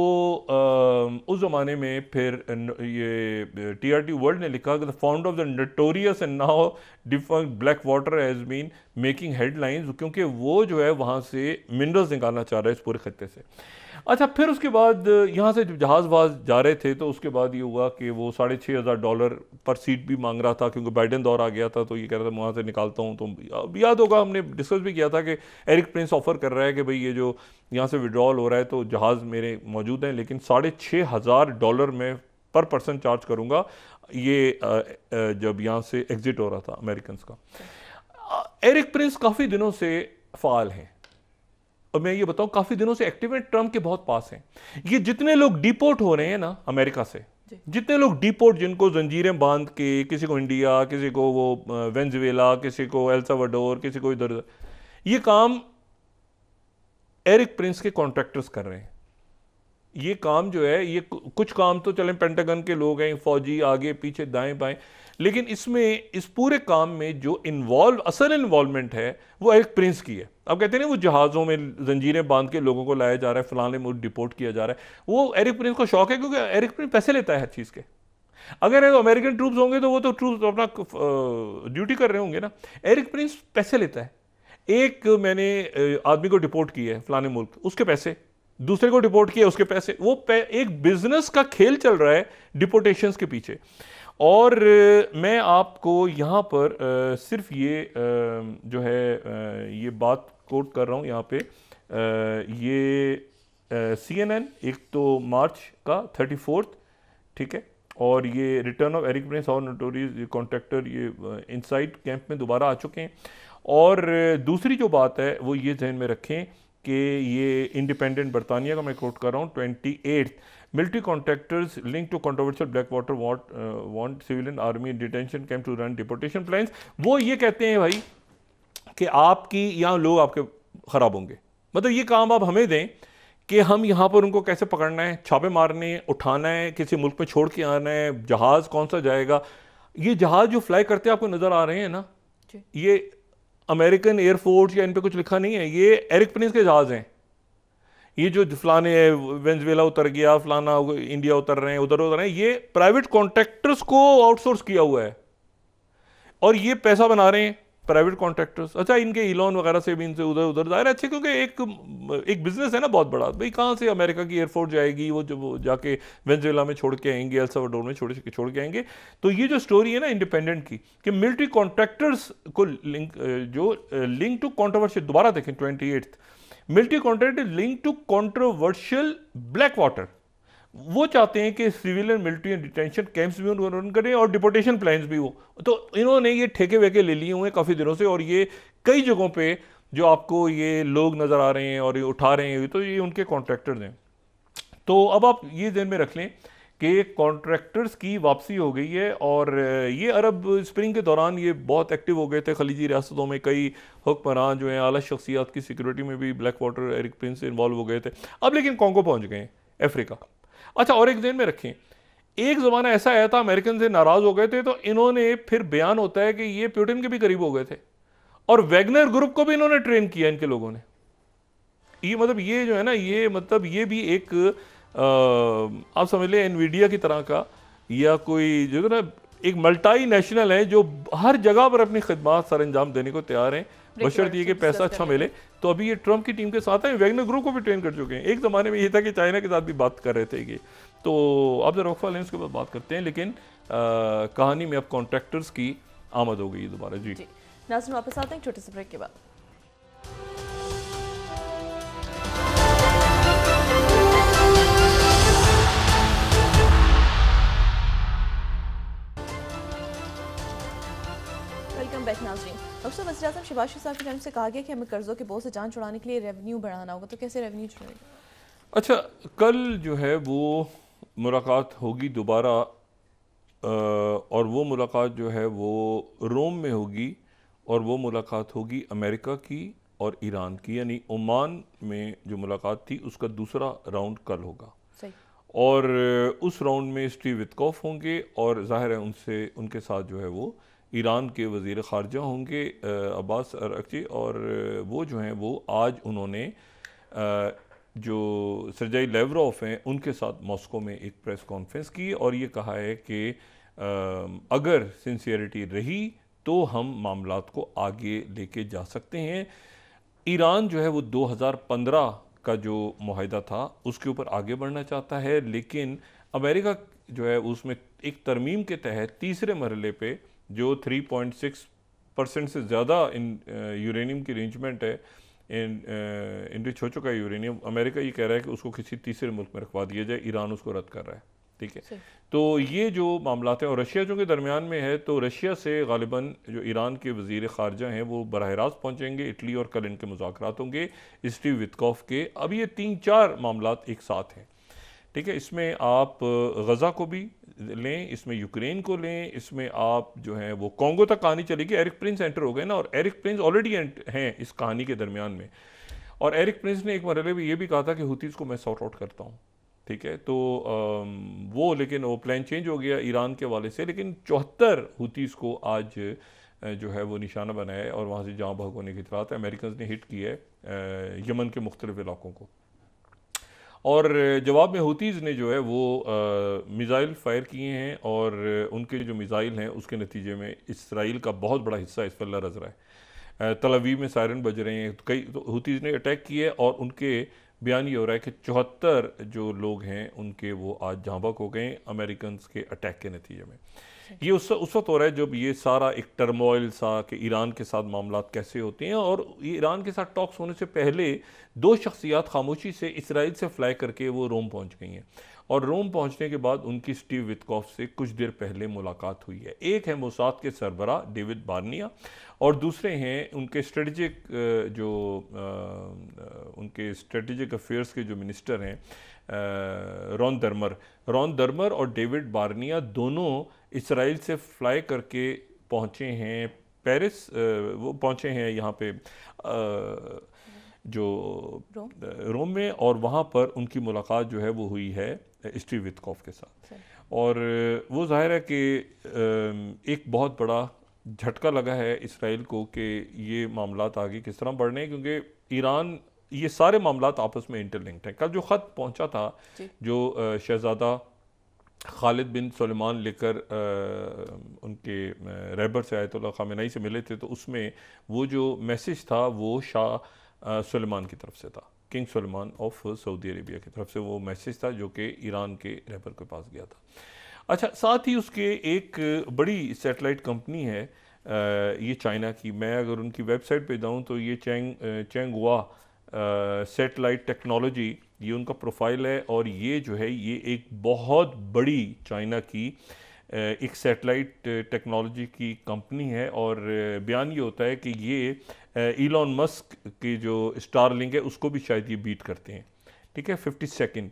उस ज़माने में फिर ये TRT वर्ल्ड ने लिखा कि the founder of the notorious and now defunct Blackwater has been making headlines, क्योंकि वो जो है वहाँ से मिनरल्स निकालना चाह रहा है इस पूरे खत्ते से। अच्छा, फिर उसके बाद यहाँ से जब जहाज़ जा रहे थे, तो उसके बाद ये हुआ कि वो $6,500 पर सीट भी मांग रहा था, क्योंकि बाइडेन दौर आ गया था, तो ये कह रहा था वहाँ से निकालता हूँ। तो याद होगा हमने डिस्कस भी किया था कि एरिक प्रिंस ऑफर कर रहा है कि भाई ये जो यहाँ से विड्रॉल हो रहा है, तो जहाज़ मेरे मौजूद हैं, लेकिन $6,500 में पर पर्सन चार्ज करूँगा, ये जब यहाँ से एग्जिट हो रहा था अमेरिकन का। एरिक प्रिंस काफ़ी दिनों से फ़ाल हैं, और मैं ये बताऊं काफी दिनों से एक्टिव हैं, ट्रंप के बहुत पास हैं। ये जितने लोग डिपोर्ट हो रहे हैं ना अमेरिका से, जितने लोग डिपोर्ट, जिनको जंजीरें बांध के, किसी को इंडिया, किसी को वो वेनेजुएला, किसी को एल साल्वाडोर, किसी को इधर, ये काम एरिक प्रिंस के कॉन्ट्रैक्टर्स कर रहे हैं। ये काम जो है, ये कुछ काम तो चलें पेंटागन के लोग हैं, फौजी आगे पीछे दाएं बाएं, लेकिन इसमें इस पूरे काम में जो असल इन्वॉल्वमेंट है वो एरिक प्रिंस की है। अब कहते हैं ना वो जहाज़ों में जंजीरें बांध के लोगों को लाया जा रहा है, फलाने मुल्क डिपोर्ट किया जा रहा है, वो एरिक प्रिंस को शौक है, क्योंकि एरिक प्रिंस पैसे लेता है हर चीज़ के। अगर तो अमेरिकन ट्रूप्स होंगे तो वो तो ट्रूप्स अपना ड्यूटी कर रहे होंगे ना, एरिक प्रिंस पैसे लेता है। एक मैंने आदमी को डिपोर्ट किया है फलाने मुल्क, उसके पैसे, दूसरे को डिपोर्ट किया उसके पैसे, वो एक बिजनेस का खेल चल रहा है डिपोर्टेशंस के पीछे। और मैं आपको यहाँ पर सिर्फ ये जो है ये बात कोट कर रहा हूँ यहाँ पे, ये CNN, एक तो मार्च का 34th, ठीक है, और ये रिटर्न ऑफ एरिक प्रिंस और नोटोरियस कॉन्ट्रैक्टर, ये इनसाइड कैंप में दोबारा आ चुके हैं। और दूसरी जो बात है वो ये ध्यान में रखें कि ये इंडिपेंडेंट बरतानिया का मैं कोट कर रहा हूँ, 28 military contractors link to controversial Blackwater want civilian army detention camp to run deportation plans. वो ये कहते हैं भाई कि आपकी यहाँ लोग आपके ख़राब होंगे, मतलब ये काम आप हमें दें कि हम यहाँ पर उनको कैसे पकड़ना है, छापे मारने, उठाना है, किसी मुल्क में छोड़ के आना है, जहाज़ कौन सा जाएगा। ये जहाज़ जो फ्लाई करते हैं आपको नज़र आ रहे हैं ना, ये अमेरिकन एयरफोर्स या इन पे कुछ लिखा नहीं है, ये एरिक प्रिंस के जहाज हैं। ये जो फलाने वेनेजुएला उतर गया, फलाना इंडिया उतर रहे हैं, उधर उतर रहे हैं, ये प्राइवेट कॉन्ट्रैक्टर्स को आउटसोर्स किया हुआ है और ये पैसा बना रहे हैं प्राइवेट कॉन्ट्रैक्टर्स। अच्छा, इनके इलॉन वगैरह से भी इनसे उधर उधर जाहिर है अच्छे, क्योंकि एक बिजनेस है ना बहुत बड़ा। भाई कहाँ से अमेरिका की एयरफोर्स जाएगी, वो जो वो जाके वेनेजुएला में छोड़ के आएंगे, एल साल्वाडोर में छोड़ के आएंगे। तो ये जो स्टोरी है ना इंडिपेंडेंट की, कि मिलिट्री कॉन्ट्रैक्टर्स को लिंक टू कॉन्ट्रोवर्शियल, दोबारा देखें 28th, military contract link to controversial Blackwater. वो चाहते हैं कि सिविलियन मिलिट्री डिटेंशन कैंप्स भी उनको रन करें और डिपोर्टेशन प्लान्स भी हो। तो इन्होंने ये ठेके वेके ले लिए हुए काफ़ी दिनों से, और ये कई जगहों पे जो आपको ये लोग नज़र आ रहे हैं और ये उठा रहे हैं, तो ये उनके कॉन्ट्रैक्टर्स हैं। तो अब आप ये ध्यान में रख लें कि कॉन्ट्रैक्टर्स की वापसी हो गई है, और ये अरब स्प्रिंग के दौरान ये बहुत एक्टिव हो गए थे। खलीजी रियासतों में कई हुक्मरान जो हैं, आला शख्सियात की सिक्योरिटी में भी ब्लैक वाटर एरिक प्रिंस से इन्वॉल्व हो गए थे। अब लेकिन कॉन्गो पहुंच गए हैं, अफ्रीका। अच्छा, और एक ध्यान में रखें, एक ज़माना ऐसा आया था अमेरिकन से नाराज़ हो गए थे, तो इन्होंने फिर बयान होता है कि ये पुतिन के भी करीब हो गए थे, और वैगनर ग्रुप को भी इन्होंने ट्रेन किया इनके लोगों ने। ये मतलब ये जो है ना, ये मतलब ये भी एक आप समझ लें एनवीडिया की तरह का, या कोई जो है ना एक मल्टी नेशनल है जो हर जगह पर अपनी खिदमत सर अंजाम देने को तैयार हैं, बशर्ते ये कि पैसा अच्छा मिले। तो अभी ये ट्रम्प की टीम के साथ हैं, वैगनर ग्रुप को भी ट्रेन कर चुके हैं। एक ज़माने में ये था कि चाइना के साथ भी बात कर रहे थे ये। तो अब जरा वक्फा लें, उसके बाद बात करते हैं। लेकिन कहानी में अब कॉन्ट्रैक्टर्स की आमद हो गई दोबारा। जी नाज़रीन, वापस आते हैं छोटे से ब्रेक के बाद। वेलकम बैक नाज़रीन। डॉक्टर वज़ीर आज़म शहबाज शरीफ साहब की जानिब से कहा गया कि हमें कर्जों के बोझ से जान छुड़ाने के लिए रेवेन्यू बढ़ाना होगा, तो कैसे रेवेन्यू छुड़ाएगा? अच्छा, कल जो है वो मुलाकात होगी दोबारा, और वो मुलाकात जो है वो रोम में होगी, और वो मुलाकात होगी अमेरिका की और ईरान की, यानी ओमान में जो मुलाकात थी उसका दूसरा राउंड कल होगा। सही। और उस राउंड में स्टीव वित्कॉफ होंगे, और जाहिर है उनके साथ जो है वो ईरान के वज़ीर ख़ारजा होंगे अब्बास अरग़ची। और वो जो हैं वो आज उन्होंने जो सर्जेई लेवरोव हैं उनके साथ मॉस्को में एक प्रेस कॉन्फ्रेंस की, और ये कहा है कि अगर सिंसियरिटी रही तो हम मामलात को आगे लेके जा सकते हैं। ईरान जो है वो 2015 का जो मुआहिदा था उसके ऊपर आगे बढ़ना चाहता है, लेकिन अमेरिका जो है उसमें एक तरमीम के तहत तीसरे मरहले पे जो 3.6% से ज़्यादा यूरेनियम की अरेंजमेंट है, इनरिच हो चुका है यूरेनियम, अमेरिका ये कह रहा है कि उसको किसी तीसरे मुल्क में रखवा दिया जाए, ईरान उसको रद्द कर रहा है। ठीक है, तो ये जो मामलात हैं, और रशिया जो के दरमियान में है, तो रशिया से गालिबन जो ईरान के वज़ीर ख़ारजा हैं वो बराह रास्त पहुँचेंगे इटली, और कल इनके मुज़ाकरात होंगे स्टीव वित्कॉफ के। अब ये 3-4 मामलात एक साथ हैं। ठीक है, इसमें आप गज़ा को भी लें, इसमें यूक्रेन को लें, इसमें आप जो है वो कॉन्गो तक कहानी चलेगी। एरिक प्रिंस एंटर हो गए ना, और एरिक प्रिंस ऑलरेडी हैं इस कहानी के दरमियान में, और एरिक प्रिंस ने एक मरहले में ये भी कहा था कि हुतीज़ को मैं सॉर्ट आउट करता हूँ। ठीक है, तो लेकिन वो प्लान चेंज हो गया ईरान के हवाले से, लेकिन 74 हुतीज़ को आज जो है वो निशाना बनाया है, और वहाँ से जहाँ भाग होने की इतलात है। अमेरिकन ने हिट किया है यमन के मुख्तलिफ इलाकों को, और जवाब में हुतीज़ ने जो है वो मिज़ाइल फायर किए हैं, और उनके जो मिज़ाइल हैं उसके नतीजे में इसराइल का बहुत बड़ा हिस्सा इस पर लरज़ रहा है। तल अवीव में सायरन बज रहे हैं, कई तो हुतीज़ ने अटैक किए, और उनके बयान ये हो रहा है कि 74 जो लोग हैं उनके वो आज जहाँ बहक हो गए अमेरिकन के अटैक के नतीजे में। ये उस वक्त हो रहा है जब ये सारा एक टर्मोइल सा कि ईरान के साथ मामलात कैसे होते हैं, और ईरान के साथ टॉक्स होने से पहले 2 शख्सियात खामोशी से इसराइल से फ्लाई करके वो रोम पहुंच गई हैं, और रोम पहुंचने के बाद उनकी स्टीव वित्कॉफ से कुछ देर पहले मुलाकात हुई है। एक है मोसाद के सरबरा डेविड बार्निया, और दूसरे हैं उनके स्ट्रेटेजिक अफेयर्स के जो मिनिस्टर हैं रॉन दर्मर और डेविड बार्निया, दोनों इसराइल से फ्लाई करके पहुँचे हैं पेरिस। वो पहुँचे हैं यहाँ पे जो रोम में, और वहाँ पर उनकी मुलाकात जो है वो हुई है स्टीव वित्कॉफ के साथ। और वो जाहिर है कि एक बहुत बड़ा झटका लगा है इसराइल को कि ये मामलात आगे किस तरह बढ़ने हैं, क्योंकि ईरान, ये सारे मामलात आपस में इंटरलिंक्ड हैं। कल जो ख़त पहुंचा था, जो शहज़ादा खालिद बिन सुलेमान लेकर उनके रहबर से आयतुल्लाह ख़ामेनी से मिले थे, तो उसमें वो जो मैसेज था वो शाह सुलेमान की तरफ से था, king Suleman of Saudi Arabia की तरफ से वो मैसेज था जो कि ईरान के रहबर के पास गया था। अच्छा, साथ ही उसके एक बड़ी सैटेलाइट कंपनी है ये चाइना की, मैं अगर उनकी वेबसाइट पे जाऊँ तो ये चैंगहुआ सैटेलाइट टेक्नोलॉजी, ये उनका प्रोफाइल है। और ये जो है ये एक बहुत बड़ी चाइना की एक सैटेलाइट टेक्नोलॉजी की कंपनी है। और बयान ये होता है कि ये इलॉन मस्क की जो स्टारलिंक है उसको भी शायद ये बीट करते हैं। ठीक है, 52nd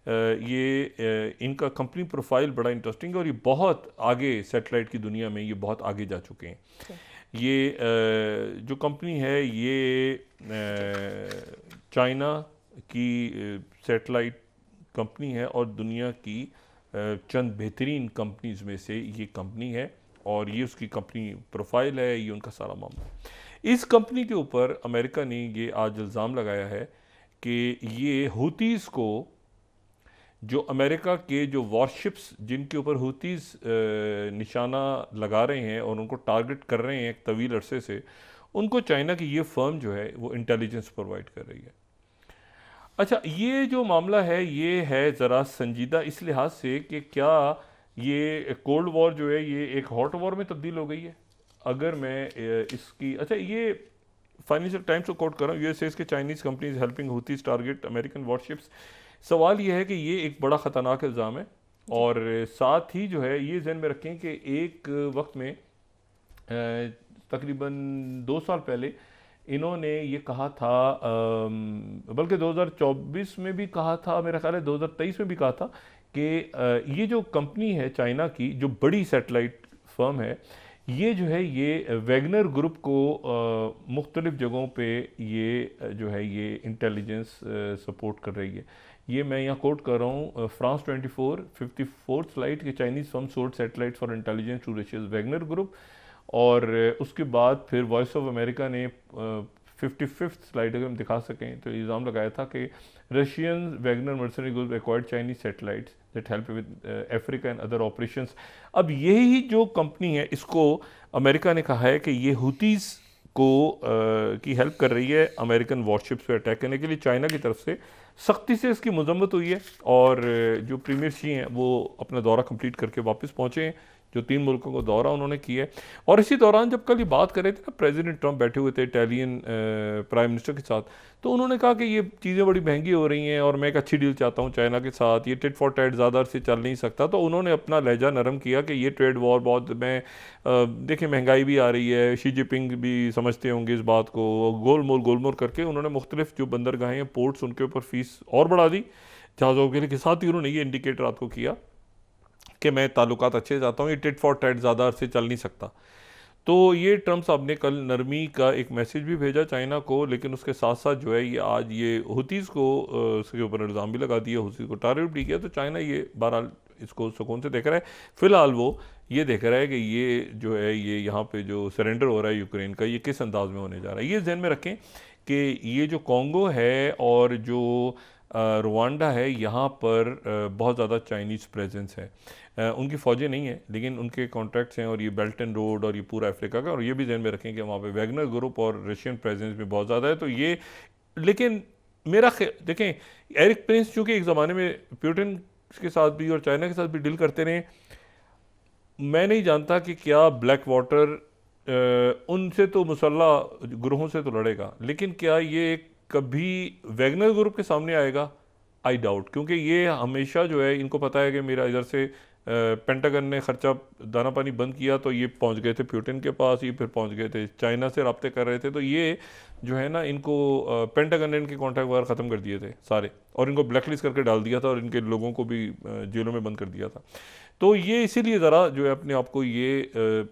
ये इनका कंपनी प्रोफाइल बड़ा इंटरेस्टिंग है और ये बहुत आगे सैटेलाइट की दुनिया में ये बहुत आगे जा चुके हैं। ये जो कंपनी है ये चाइना की सैटेलाइट कंपनी है और दुनिया की चंद बेहतरीन कंपनीज में से ये कंपनी है और ये उसकी कंपनी प्रोफाइल है, ये उनका सारा मामला। इस कंपनी के ऊपर अमेरिका ने ये आज इल्ज़ाम लगाया है कि ये हुतीज़ को, जो अमेरिका के जो वॉरशिप्स जिनके ऊपर हुतीज़ निशाना लगा रहे हैं और उनको टारगेट कर रहे हैं एक तवील अरसे से, उनको चाइना की ये फर्म जो है वो इंटेलिजेंस प्रोवाइड कर रही है। अच्छा, ये जो मामला है ये है ज़रा संजीदा इस लिहाज से कि क्या ये कोल्ड वॉर जो है ये एक हॉट वॉर में तब्दील हो गई है। अगर मैं इसकी, अच्छा, ये फाइनेंशियल टाइम्स को कोट कर रहा हूँ, यूएसए के Chinese companies helping हुतीज़ target American warships. सवाल ये है कि ये एक बड़ा ख़तरनाक इल्ज़ाम है और साथ ही जो है ये ज़हन में रखें कि एक वक्त में तकरीबन 2 साल पहले इन्होंने ये कहा था, बल्कि 2024 में भी कहा था, मेरा ख्याल है 2023 में भी कहा था कि ये जो कंपनी है चाइना की जो बड़ी सैटेलाइट फर्म है, ये जो है ये वैगनर ग्रुप को मुख्तलिफ जगहों पे ये जो है ये इंटेलिजेंस सपोर्ट कर रही है। ये मैं यहाँ कोट कर रहा हूँ, फ्रांस 24 54th स्लाइड के Chinese firm sold satellite for intelligence to Russia's Wagner group. और उसके बाद फिर वॉइस ऑफ अमेरिका ने 55th स्लाइड अगर हम दिखा सकें तो इल्ज़ाम लगाया था कि Russian Wagner mercenary group acquired Chinese satellites that help with Africa and other operations. अब यही जो कंपनी है इसको अमेरिका ने कहा है कि ये हुतीज़ को की हेल्प कर रही है अमेरिकन वॉरशिप्स पे अटैक करने के लिए। चाइना की तरफ से सख्ती से इसकी मजम्मत हुई है और जो प्रीमियर शी हैं वो अपना दौरा कंप्लीट करके वापस पहुँचे हैं, जो 3 मुल्कों को दौरा उन्होंने किया है। और इसी दौरान जब कल ये बात कर रहे थे ना, प्रेसिडेंट ट्रंप बैठे हुए थे इटालियन प्राइम मिनिस्टर के साथ, तो उन्होंने कहा कि ये चीज़ें बड़ी महंगी हो रही हैं और मैं एक अच्छी डील चाहता हूँ चाइना के साथ, ये टिट फॉर टैट ज़्यादा से चल नहीं सकता। तो उन्होंने अपना लहजा नरम किया कि ये ट्रेड वॉर बहुत, मैं देखिए महंगाई भी आ रही है, शी जिनपिंग भी समझते होंगे इस बात को, गोलमोल करके उन्होंने मुख्तलिफ जो बंदरगाहें हैं, पोर्ट्स, उनके ऊपर फीस और बढ़ा दी जहाज़ों के लिए। के साथ ही उन्होंने ये इंडिकेट रात को किया कि मैं ताल्लुकात अच्छे चाहता हूँ, ये टिट फॉर टैट ज़्यादा अरसे चल नहीं सकता। तो ये ट्रंप साहब ने कल नरमी का एक मैसेज भी भेजा चाइना को, लेकिन उसके साथ साथ जो है ये आज ये हुतीज़ को उसके ऊपर इल्ज़ाम भी लगा दिया, हुतीज़ को टारगेट भी किया। तो चाइना ये बहरहाल इसको सुकून से देख रहा है। फ़िलहाल वो ये देख रहा है कि ये जो है ये यहाँ पे जो सरेंडर हो रहा है यूक्रेन का, ये किस अंदाज में होने जा रहा है। ये ध्यान में रखें कि ये जो कॉन्गो है और जो रुवांडा है, यहाँ पर बहुत ज़्यादा चाइनीज़ प्रेजेंस है। उनकी फ़ौजें नहीं है लेकिन उनके कॉन्ट्रैक्ट्स हैं और ये बेल्ट एंड रोड और ये पूरा अफ्रीका का। और ये भी ध्यान में रखें कि वहाँ पे वैगनर ग्रुप और रशियन प्रेजेंस भी बहुत ज़्यादा है। तो ये, लेकिन मेरा देखें, एरिक प्रिंस चूँकि एक ज़माने में पुतिन के साथ भी और चाइना के साथ भी डील करते रहे, मैं नहीं जानता कि क्या ब्लैक वाटर उनसे तो मुसल्लह ग्रोहों से तो लड़ेगा, लेकिन क्या ये कभी वैगनर ग्रुप के सामने आएगा? आई डाउट, क्योंकि ये हमेशा जो है इनको पता है कि मेरा इधर से पेंटागन ने खर्चा दाना पानी बंद किया तो ये पहुंच गए थे पुतिन के पास, ये फिर पहुंच गए थे चाइना से रब्ते कर रहे थे। तो ये जो है ना, इनको पेंटागन ने इनके कॉन्ट्रैक्ट वगैरह ख़त्म कर दिए थे सारे और इनको ब्लैकलिस्ट करके डाल दिया था और इनके लोगों को भी जेलों में बंद कर दिया था। तो ये इसीलिए ज़रा जो है अपने आप को ये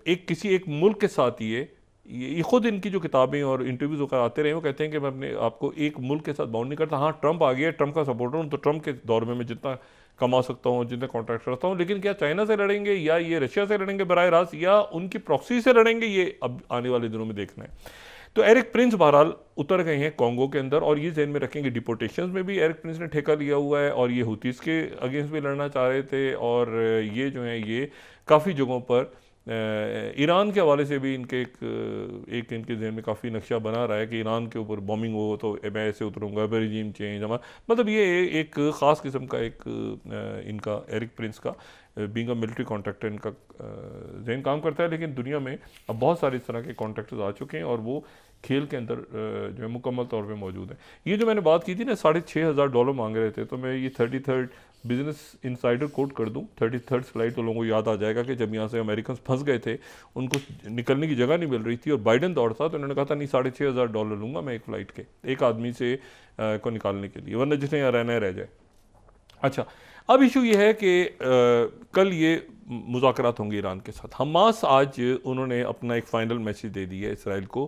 एक किसी एक मुल्क के साथ ये खुद इनकी जो किताबें और इंटरव्यूज़ होकर आते रहे, वो कहते हैं कि मैं अपने आपको एक मुल्क के साथ बाउंड नहीं करता। हाँ, ट्रंप आ गया, ट्रंप का सपोर्टर हूँ, तो ट्रंप के दौर में मैं जितना कमा सकता हूँ, जितने कॉन्ट्रैक्ट करता हूँ। लेकिन क्या चाइना से लड़ेंगे या ये रशिया से लड़ेंगे बराह रास्त, या उनकी प्रॉक्सी से लड़ेंगे, ये अब आने वाले दिनों में देखना है। तो एरिक प्रिंस बहरहाल उतर गए हैं कॉन्गो के अंदर, और ये जहन में रखेंगे डिपोर्टेशंस में भी एरिक प्रिंस ने ठेका लिया हुआ है, और ये हुतीस के अगेंस्ट भी लड़ना चाह रहे थे, और ये जो है ये काफ़ी जगहों पर ईरान के हवाले से भी इनके एक इनके जहन में काफ़ी नक्शा बना रहा है कि ईरान के ऊपर बॉम्बिंग हो तो मैं ऐसे उतरूँगा, रेजीम चेंज, मतलब ये एक ख़ास किस्म का एक इनका एरिक प्रिंस का बीइंग अ मिलिट्री कॉन्ट्रैक्टर इनका जहन काम करता है। लेकिन दुनिया में अब बहुत सारे इस तरह के कॉन्ट्रैक्टर्स आ चुके हैं और वो खेल के अंदर जो है मुकम्मल तौर पे मौजूद है। ये जो मैंने बात की थी ना, $6,500 मांग रहे थे, तो मैं ये 33rd बिजनेस इनसाइडर कोट कर दूं, 33rd स्लाइड, तो लोगों को याद आ जाएगा कि जब यहाँ से अमेरिकन फंस गए थे, उनको निकलने की जगह नहीं मिल रही थी और बाइडन दौड़ था, तो उन्होंने कहा था नहीं $6,500 लूँगा मैं एक फ़्लाइट के, एक आदमी से को निकालने के लिए, वरना जिसने यहाँ रहना है रह जाए। अच्छा, अब इशू ये है कि कल ये मुज़ाकरात होंगे ईरान के साथ। हमास आज उन्होंने अपना एक फ़ाइनल मैसेज दे दिया इसराइल को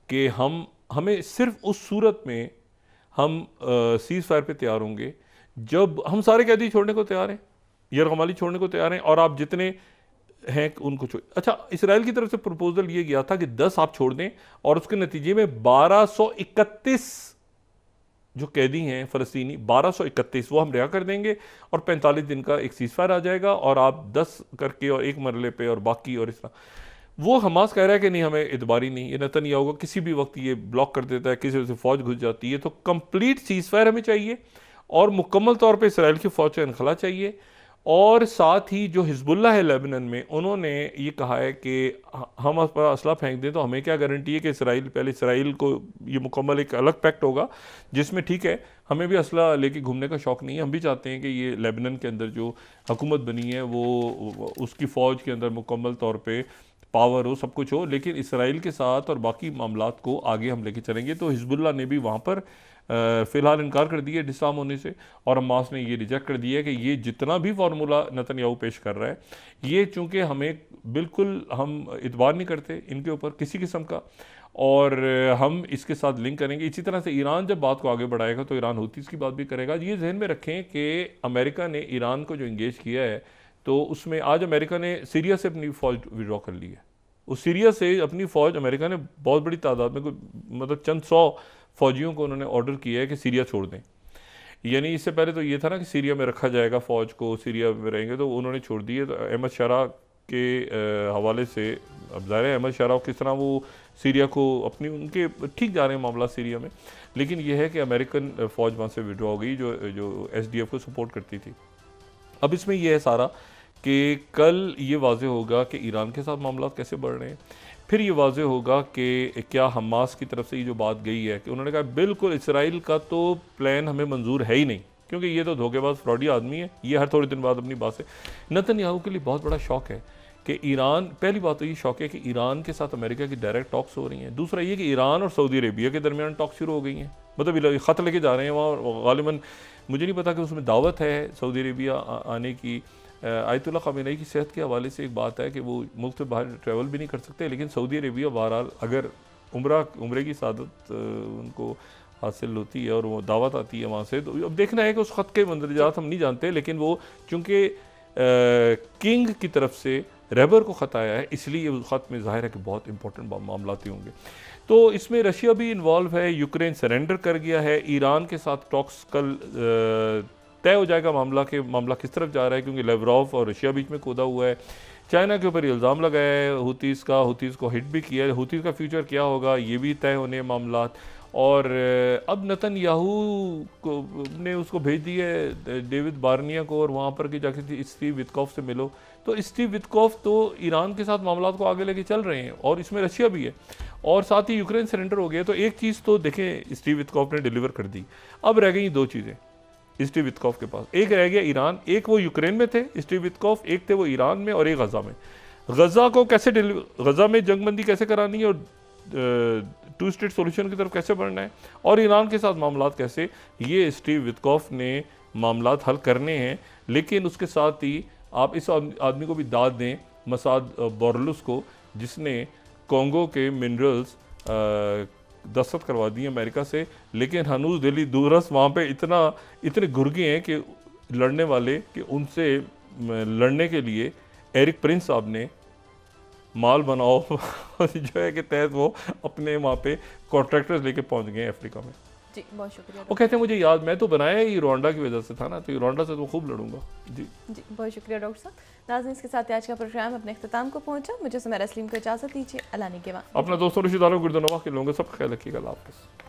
कि हमें सिर्फ उस सूरत में हम सीज़ फायर पे तैयार होंगे जब हम सारे कैदी छोड़ने को तैयार हैं, यरगमाली छोड़ने को तैयार हैं, और आप जितने हैं उनको छोड़। अच्छा, इसराइल की तरफ से प्रपोजल ये गया था कि 10 आप छोड़ दें, और उसके नतीजे में 1231 जो कैदी हैं फ़लस्तीनी, 1231 वो हम रिहा कर देंगे, और 45 दिन का एक सीज़ फायर आ जाएगा, और आप 10 करके और एक मरले पे और बाकी, और इस तरह। वो हमास कह रहा है कि नहीं, हमें इतबारी नहीं, ये नेतन्याहू होगा, किसी भी वक्त ये ब्लॉक कर देता है, किसी से फ़ौज घुस जाती है, तो कंप्लीट सीज़ फायर हमें चाहिए, और मुकम्मल तौर पे इसराइल की फ़ौज का इनखला चाहिए। और साथ ही जो हिजबुल्लाह है लेबनान में, उन्होंने ये कहा है कि हम असला फेंक दें तो हमें क्या गारंटी है कि इसराइल, पहले इसराइल को ये मुकम्मल एक अलग पैक्ट होगा जिसमें ठीक है हमें भी असला लेके घूमने का शौक़ नहीं है, हम भी चाहते हैं कि ये लेबनान के अंदर जो हुकूमत बनी है वो उसकी फ़ौज के अंदर मुकम्मल तौर पर पावर हो, सब कुछ हो, लेकिन इसराइल के साथ और बाकी मामलात को आगे हम लेके चलेंगे। तो हिजबुल्लाह ने भी वहाँ पर फ़िलहाल इनकार कर दिया डिस्आर्म होने से, और हमास ने ये रिजेक्ट कर दिया कि ये जितना भी फार्मूला नेतन्याहू पेश कर रहा है, ये चूँकि हमें बिल्कुल हम इतबार नहीं करते इनके ऊपर किसी किस्म का, और हम इसके साथ लिंक करेंगे। इसी तरह से ईरान जब बात को आगे बढ़ाएगा तो ईरान हुतीस की बात भी करेगा। ये जहन में रखें कि अमेरिका ने ईरान को जो इंगेज किया है, तो उसमें आज अमेरिका ने सीरिया से अपनी फ़ौज विड्रॉ कर ली है। उस सीरिया से अपनी फ़ौज अमेरिका ने बहुत बड़ी तादाद में, मतलब चंद 100 फ़ौजियों को उन्होंने ऑर्डर किया है कि सीरिया छोड़ दें। यानी इससे पहले तो ये था ना कि सीरिया में रखा जाएगा फ़ौज को, सीरिया में रहेंगे, तो उन्होंने छोड़ दिए। तो अहमद शारा के हवाले से अब ज़ाहिर है अहमद शारा किस तरह वो सीरिया को अपनी, उनके ठीक जा रहे हैं मामला सीरिया में, लेकिन यह है कि अमेरिकन फ़ौज वहाँ से विड्रॉ हो गई जो SDF को सपोर्ट करती थी। अब इसमें यह है सारा कि कल ये वाज़ेह होगा कि ईरान के साथ मामला कैसे बढ़ रहे हैं, फिर ये वाज़ेह होगा कि क्या हमास की तरफ से ये जो बात गई है कि उन्होंने कहा बिल्कुल इसराइल का तो प्लान हमें मंजूर है ही नहीं, क्योंकि ये तो धोखेबाज फ्रॉडी आदमी है, ये हर थोड़े दिन बाद अपनी बात से। नेतन्याहू के लिए बहुत बड़ा शौक है कि ईरान, पहली बात तो ये शौक है कि ईरान के साथ अमेरिका की डायरेक्ट टॉक्स हो रही हैं, दूसरा ये कि ईरान और सऊदी अरेबिया के दरमियान टॉक्स शुरू हो गई हैं, मतलब ख़त लेके जा रहे हैं वहाँ। गालिबन मुझे नहीं पता कि उसमें दावत है सऊदी अरेबिया आने की। आयतुल्लाह ख़ामेनी की सेहत के हवाले से एक बात है कि वो मुल्क से बाहर ट्रैवल भी नहीं कर सकते, लेकिन सऊदी अरेबिया बहरहाल अगर उम्रे की सादत उनको हासिल होती है और वो दावत आती है वहाँ से, तो अब देखना है कि उस ख़त के मंदरजात हम नहीं जानते, लेकिन वो चूँकि किंग की तरफ से रहबर को ख़त आया है, इसलिए उस ख़त में ज़ाहिर है कि बहुत इंपॉर्टेंट मामलाती होंगे। तो इसमें रशिया भी इन्वॉल्व है, यूक्रेन सरेंडर कर गया है, ईरान के साथ टॉक्स कल तय हो जाएगा मामला किस तरफ जा रहा है, क्योंकि लेवरॉव और रशिया बीच में कूदा हुआ है। चाइना के ऊपर इल्ज़ाम लगाया है हुतीस को हिट भी किया है, हुतीस का फ्यूचर क्या होगा ये भी तय होने मामलात। और अब नेतन्याहू को ने उसको भेज दिया है डेविड बार्निया को, और वहाँ पर कि जाके स्टीव विटकॉफ से मिलो। तो स्टीव विटकॉफ तो ईरान के साथ मामलात को आगे लेके चल रहे हैं, और इसमें रशिया भी है, और साथ ही यूक्रेन सरेंडर हो गया। तो एक चीज़ तो देखें स्टीव विटकॉफ ने डिलीवर कर दी। अब रह गई 2 चीज़ें स्टीव विटकॉफ के पास, एक रह गया ईरान, एक वो यूक्रेन में थे स्टीव विटकॉफ, एक थे वो ईरान में, और एक गज़ा में। गज़ा को कैसे गज़ा में जंगबंदी कैसे करानी है, और 2 स्टेट सोल्यूशन की तरफ कैसे बढ़ना है, और ईरान के साथ मामलात कैसे, ये स्टीव विटकॉफ ने मामलात हल करने हैं। लेकिन उसके साथ ही आप इस आदमी को भी दाद दें, मसाद बोरलुस को, जिसने कॉन्गो के मिनरल्स दस्तखत करवा दिए अमेरिका से, लेकिन हनूज दिल्ली दूरस वहाँ पे इतने घुर्गे हैं कि लड़ने वाले कि उनसे लड़ने के लिए एरिक प्रिंस साहब ने माल बनाओ जो है कि तहत वो अपने वहाँ पे कॉन्ट्रैक्टर्स लेके पहुँच गए अफ्रीका में। जी बहुत शुक्रिया। वो कहते हैं मुझे याद, मैं तो बनाया ही रवांडा की वजह से था ना, तो रवांडा से तो खूब लड़ूंगा। जी बहुत शुक्रिया डॉक्टर साहब। नाज़रीन, इसके साथ आज का प्रोग्राम अपने इख्तिताम को पहुंचा। मुझे सुमेरा सलीम को इजाज़त दीजिए। अल्लाह ने के बाद अपना दोस्तों रिश्तेदारों गुर्दनवा के लोगों का सब ख्याल रखिएगा। अल्लाह हाफ़िज़।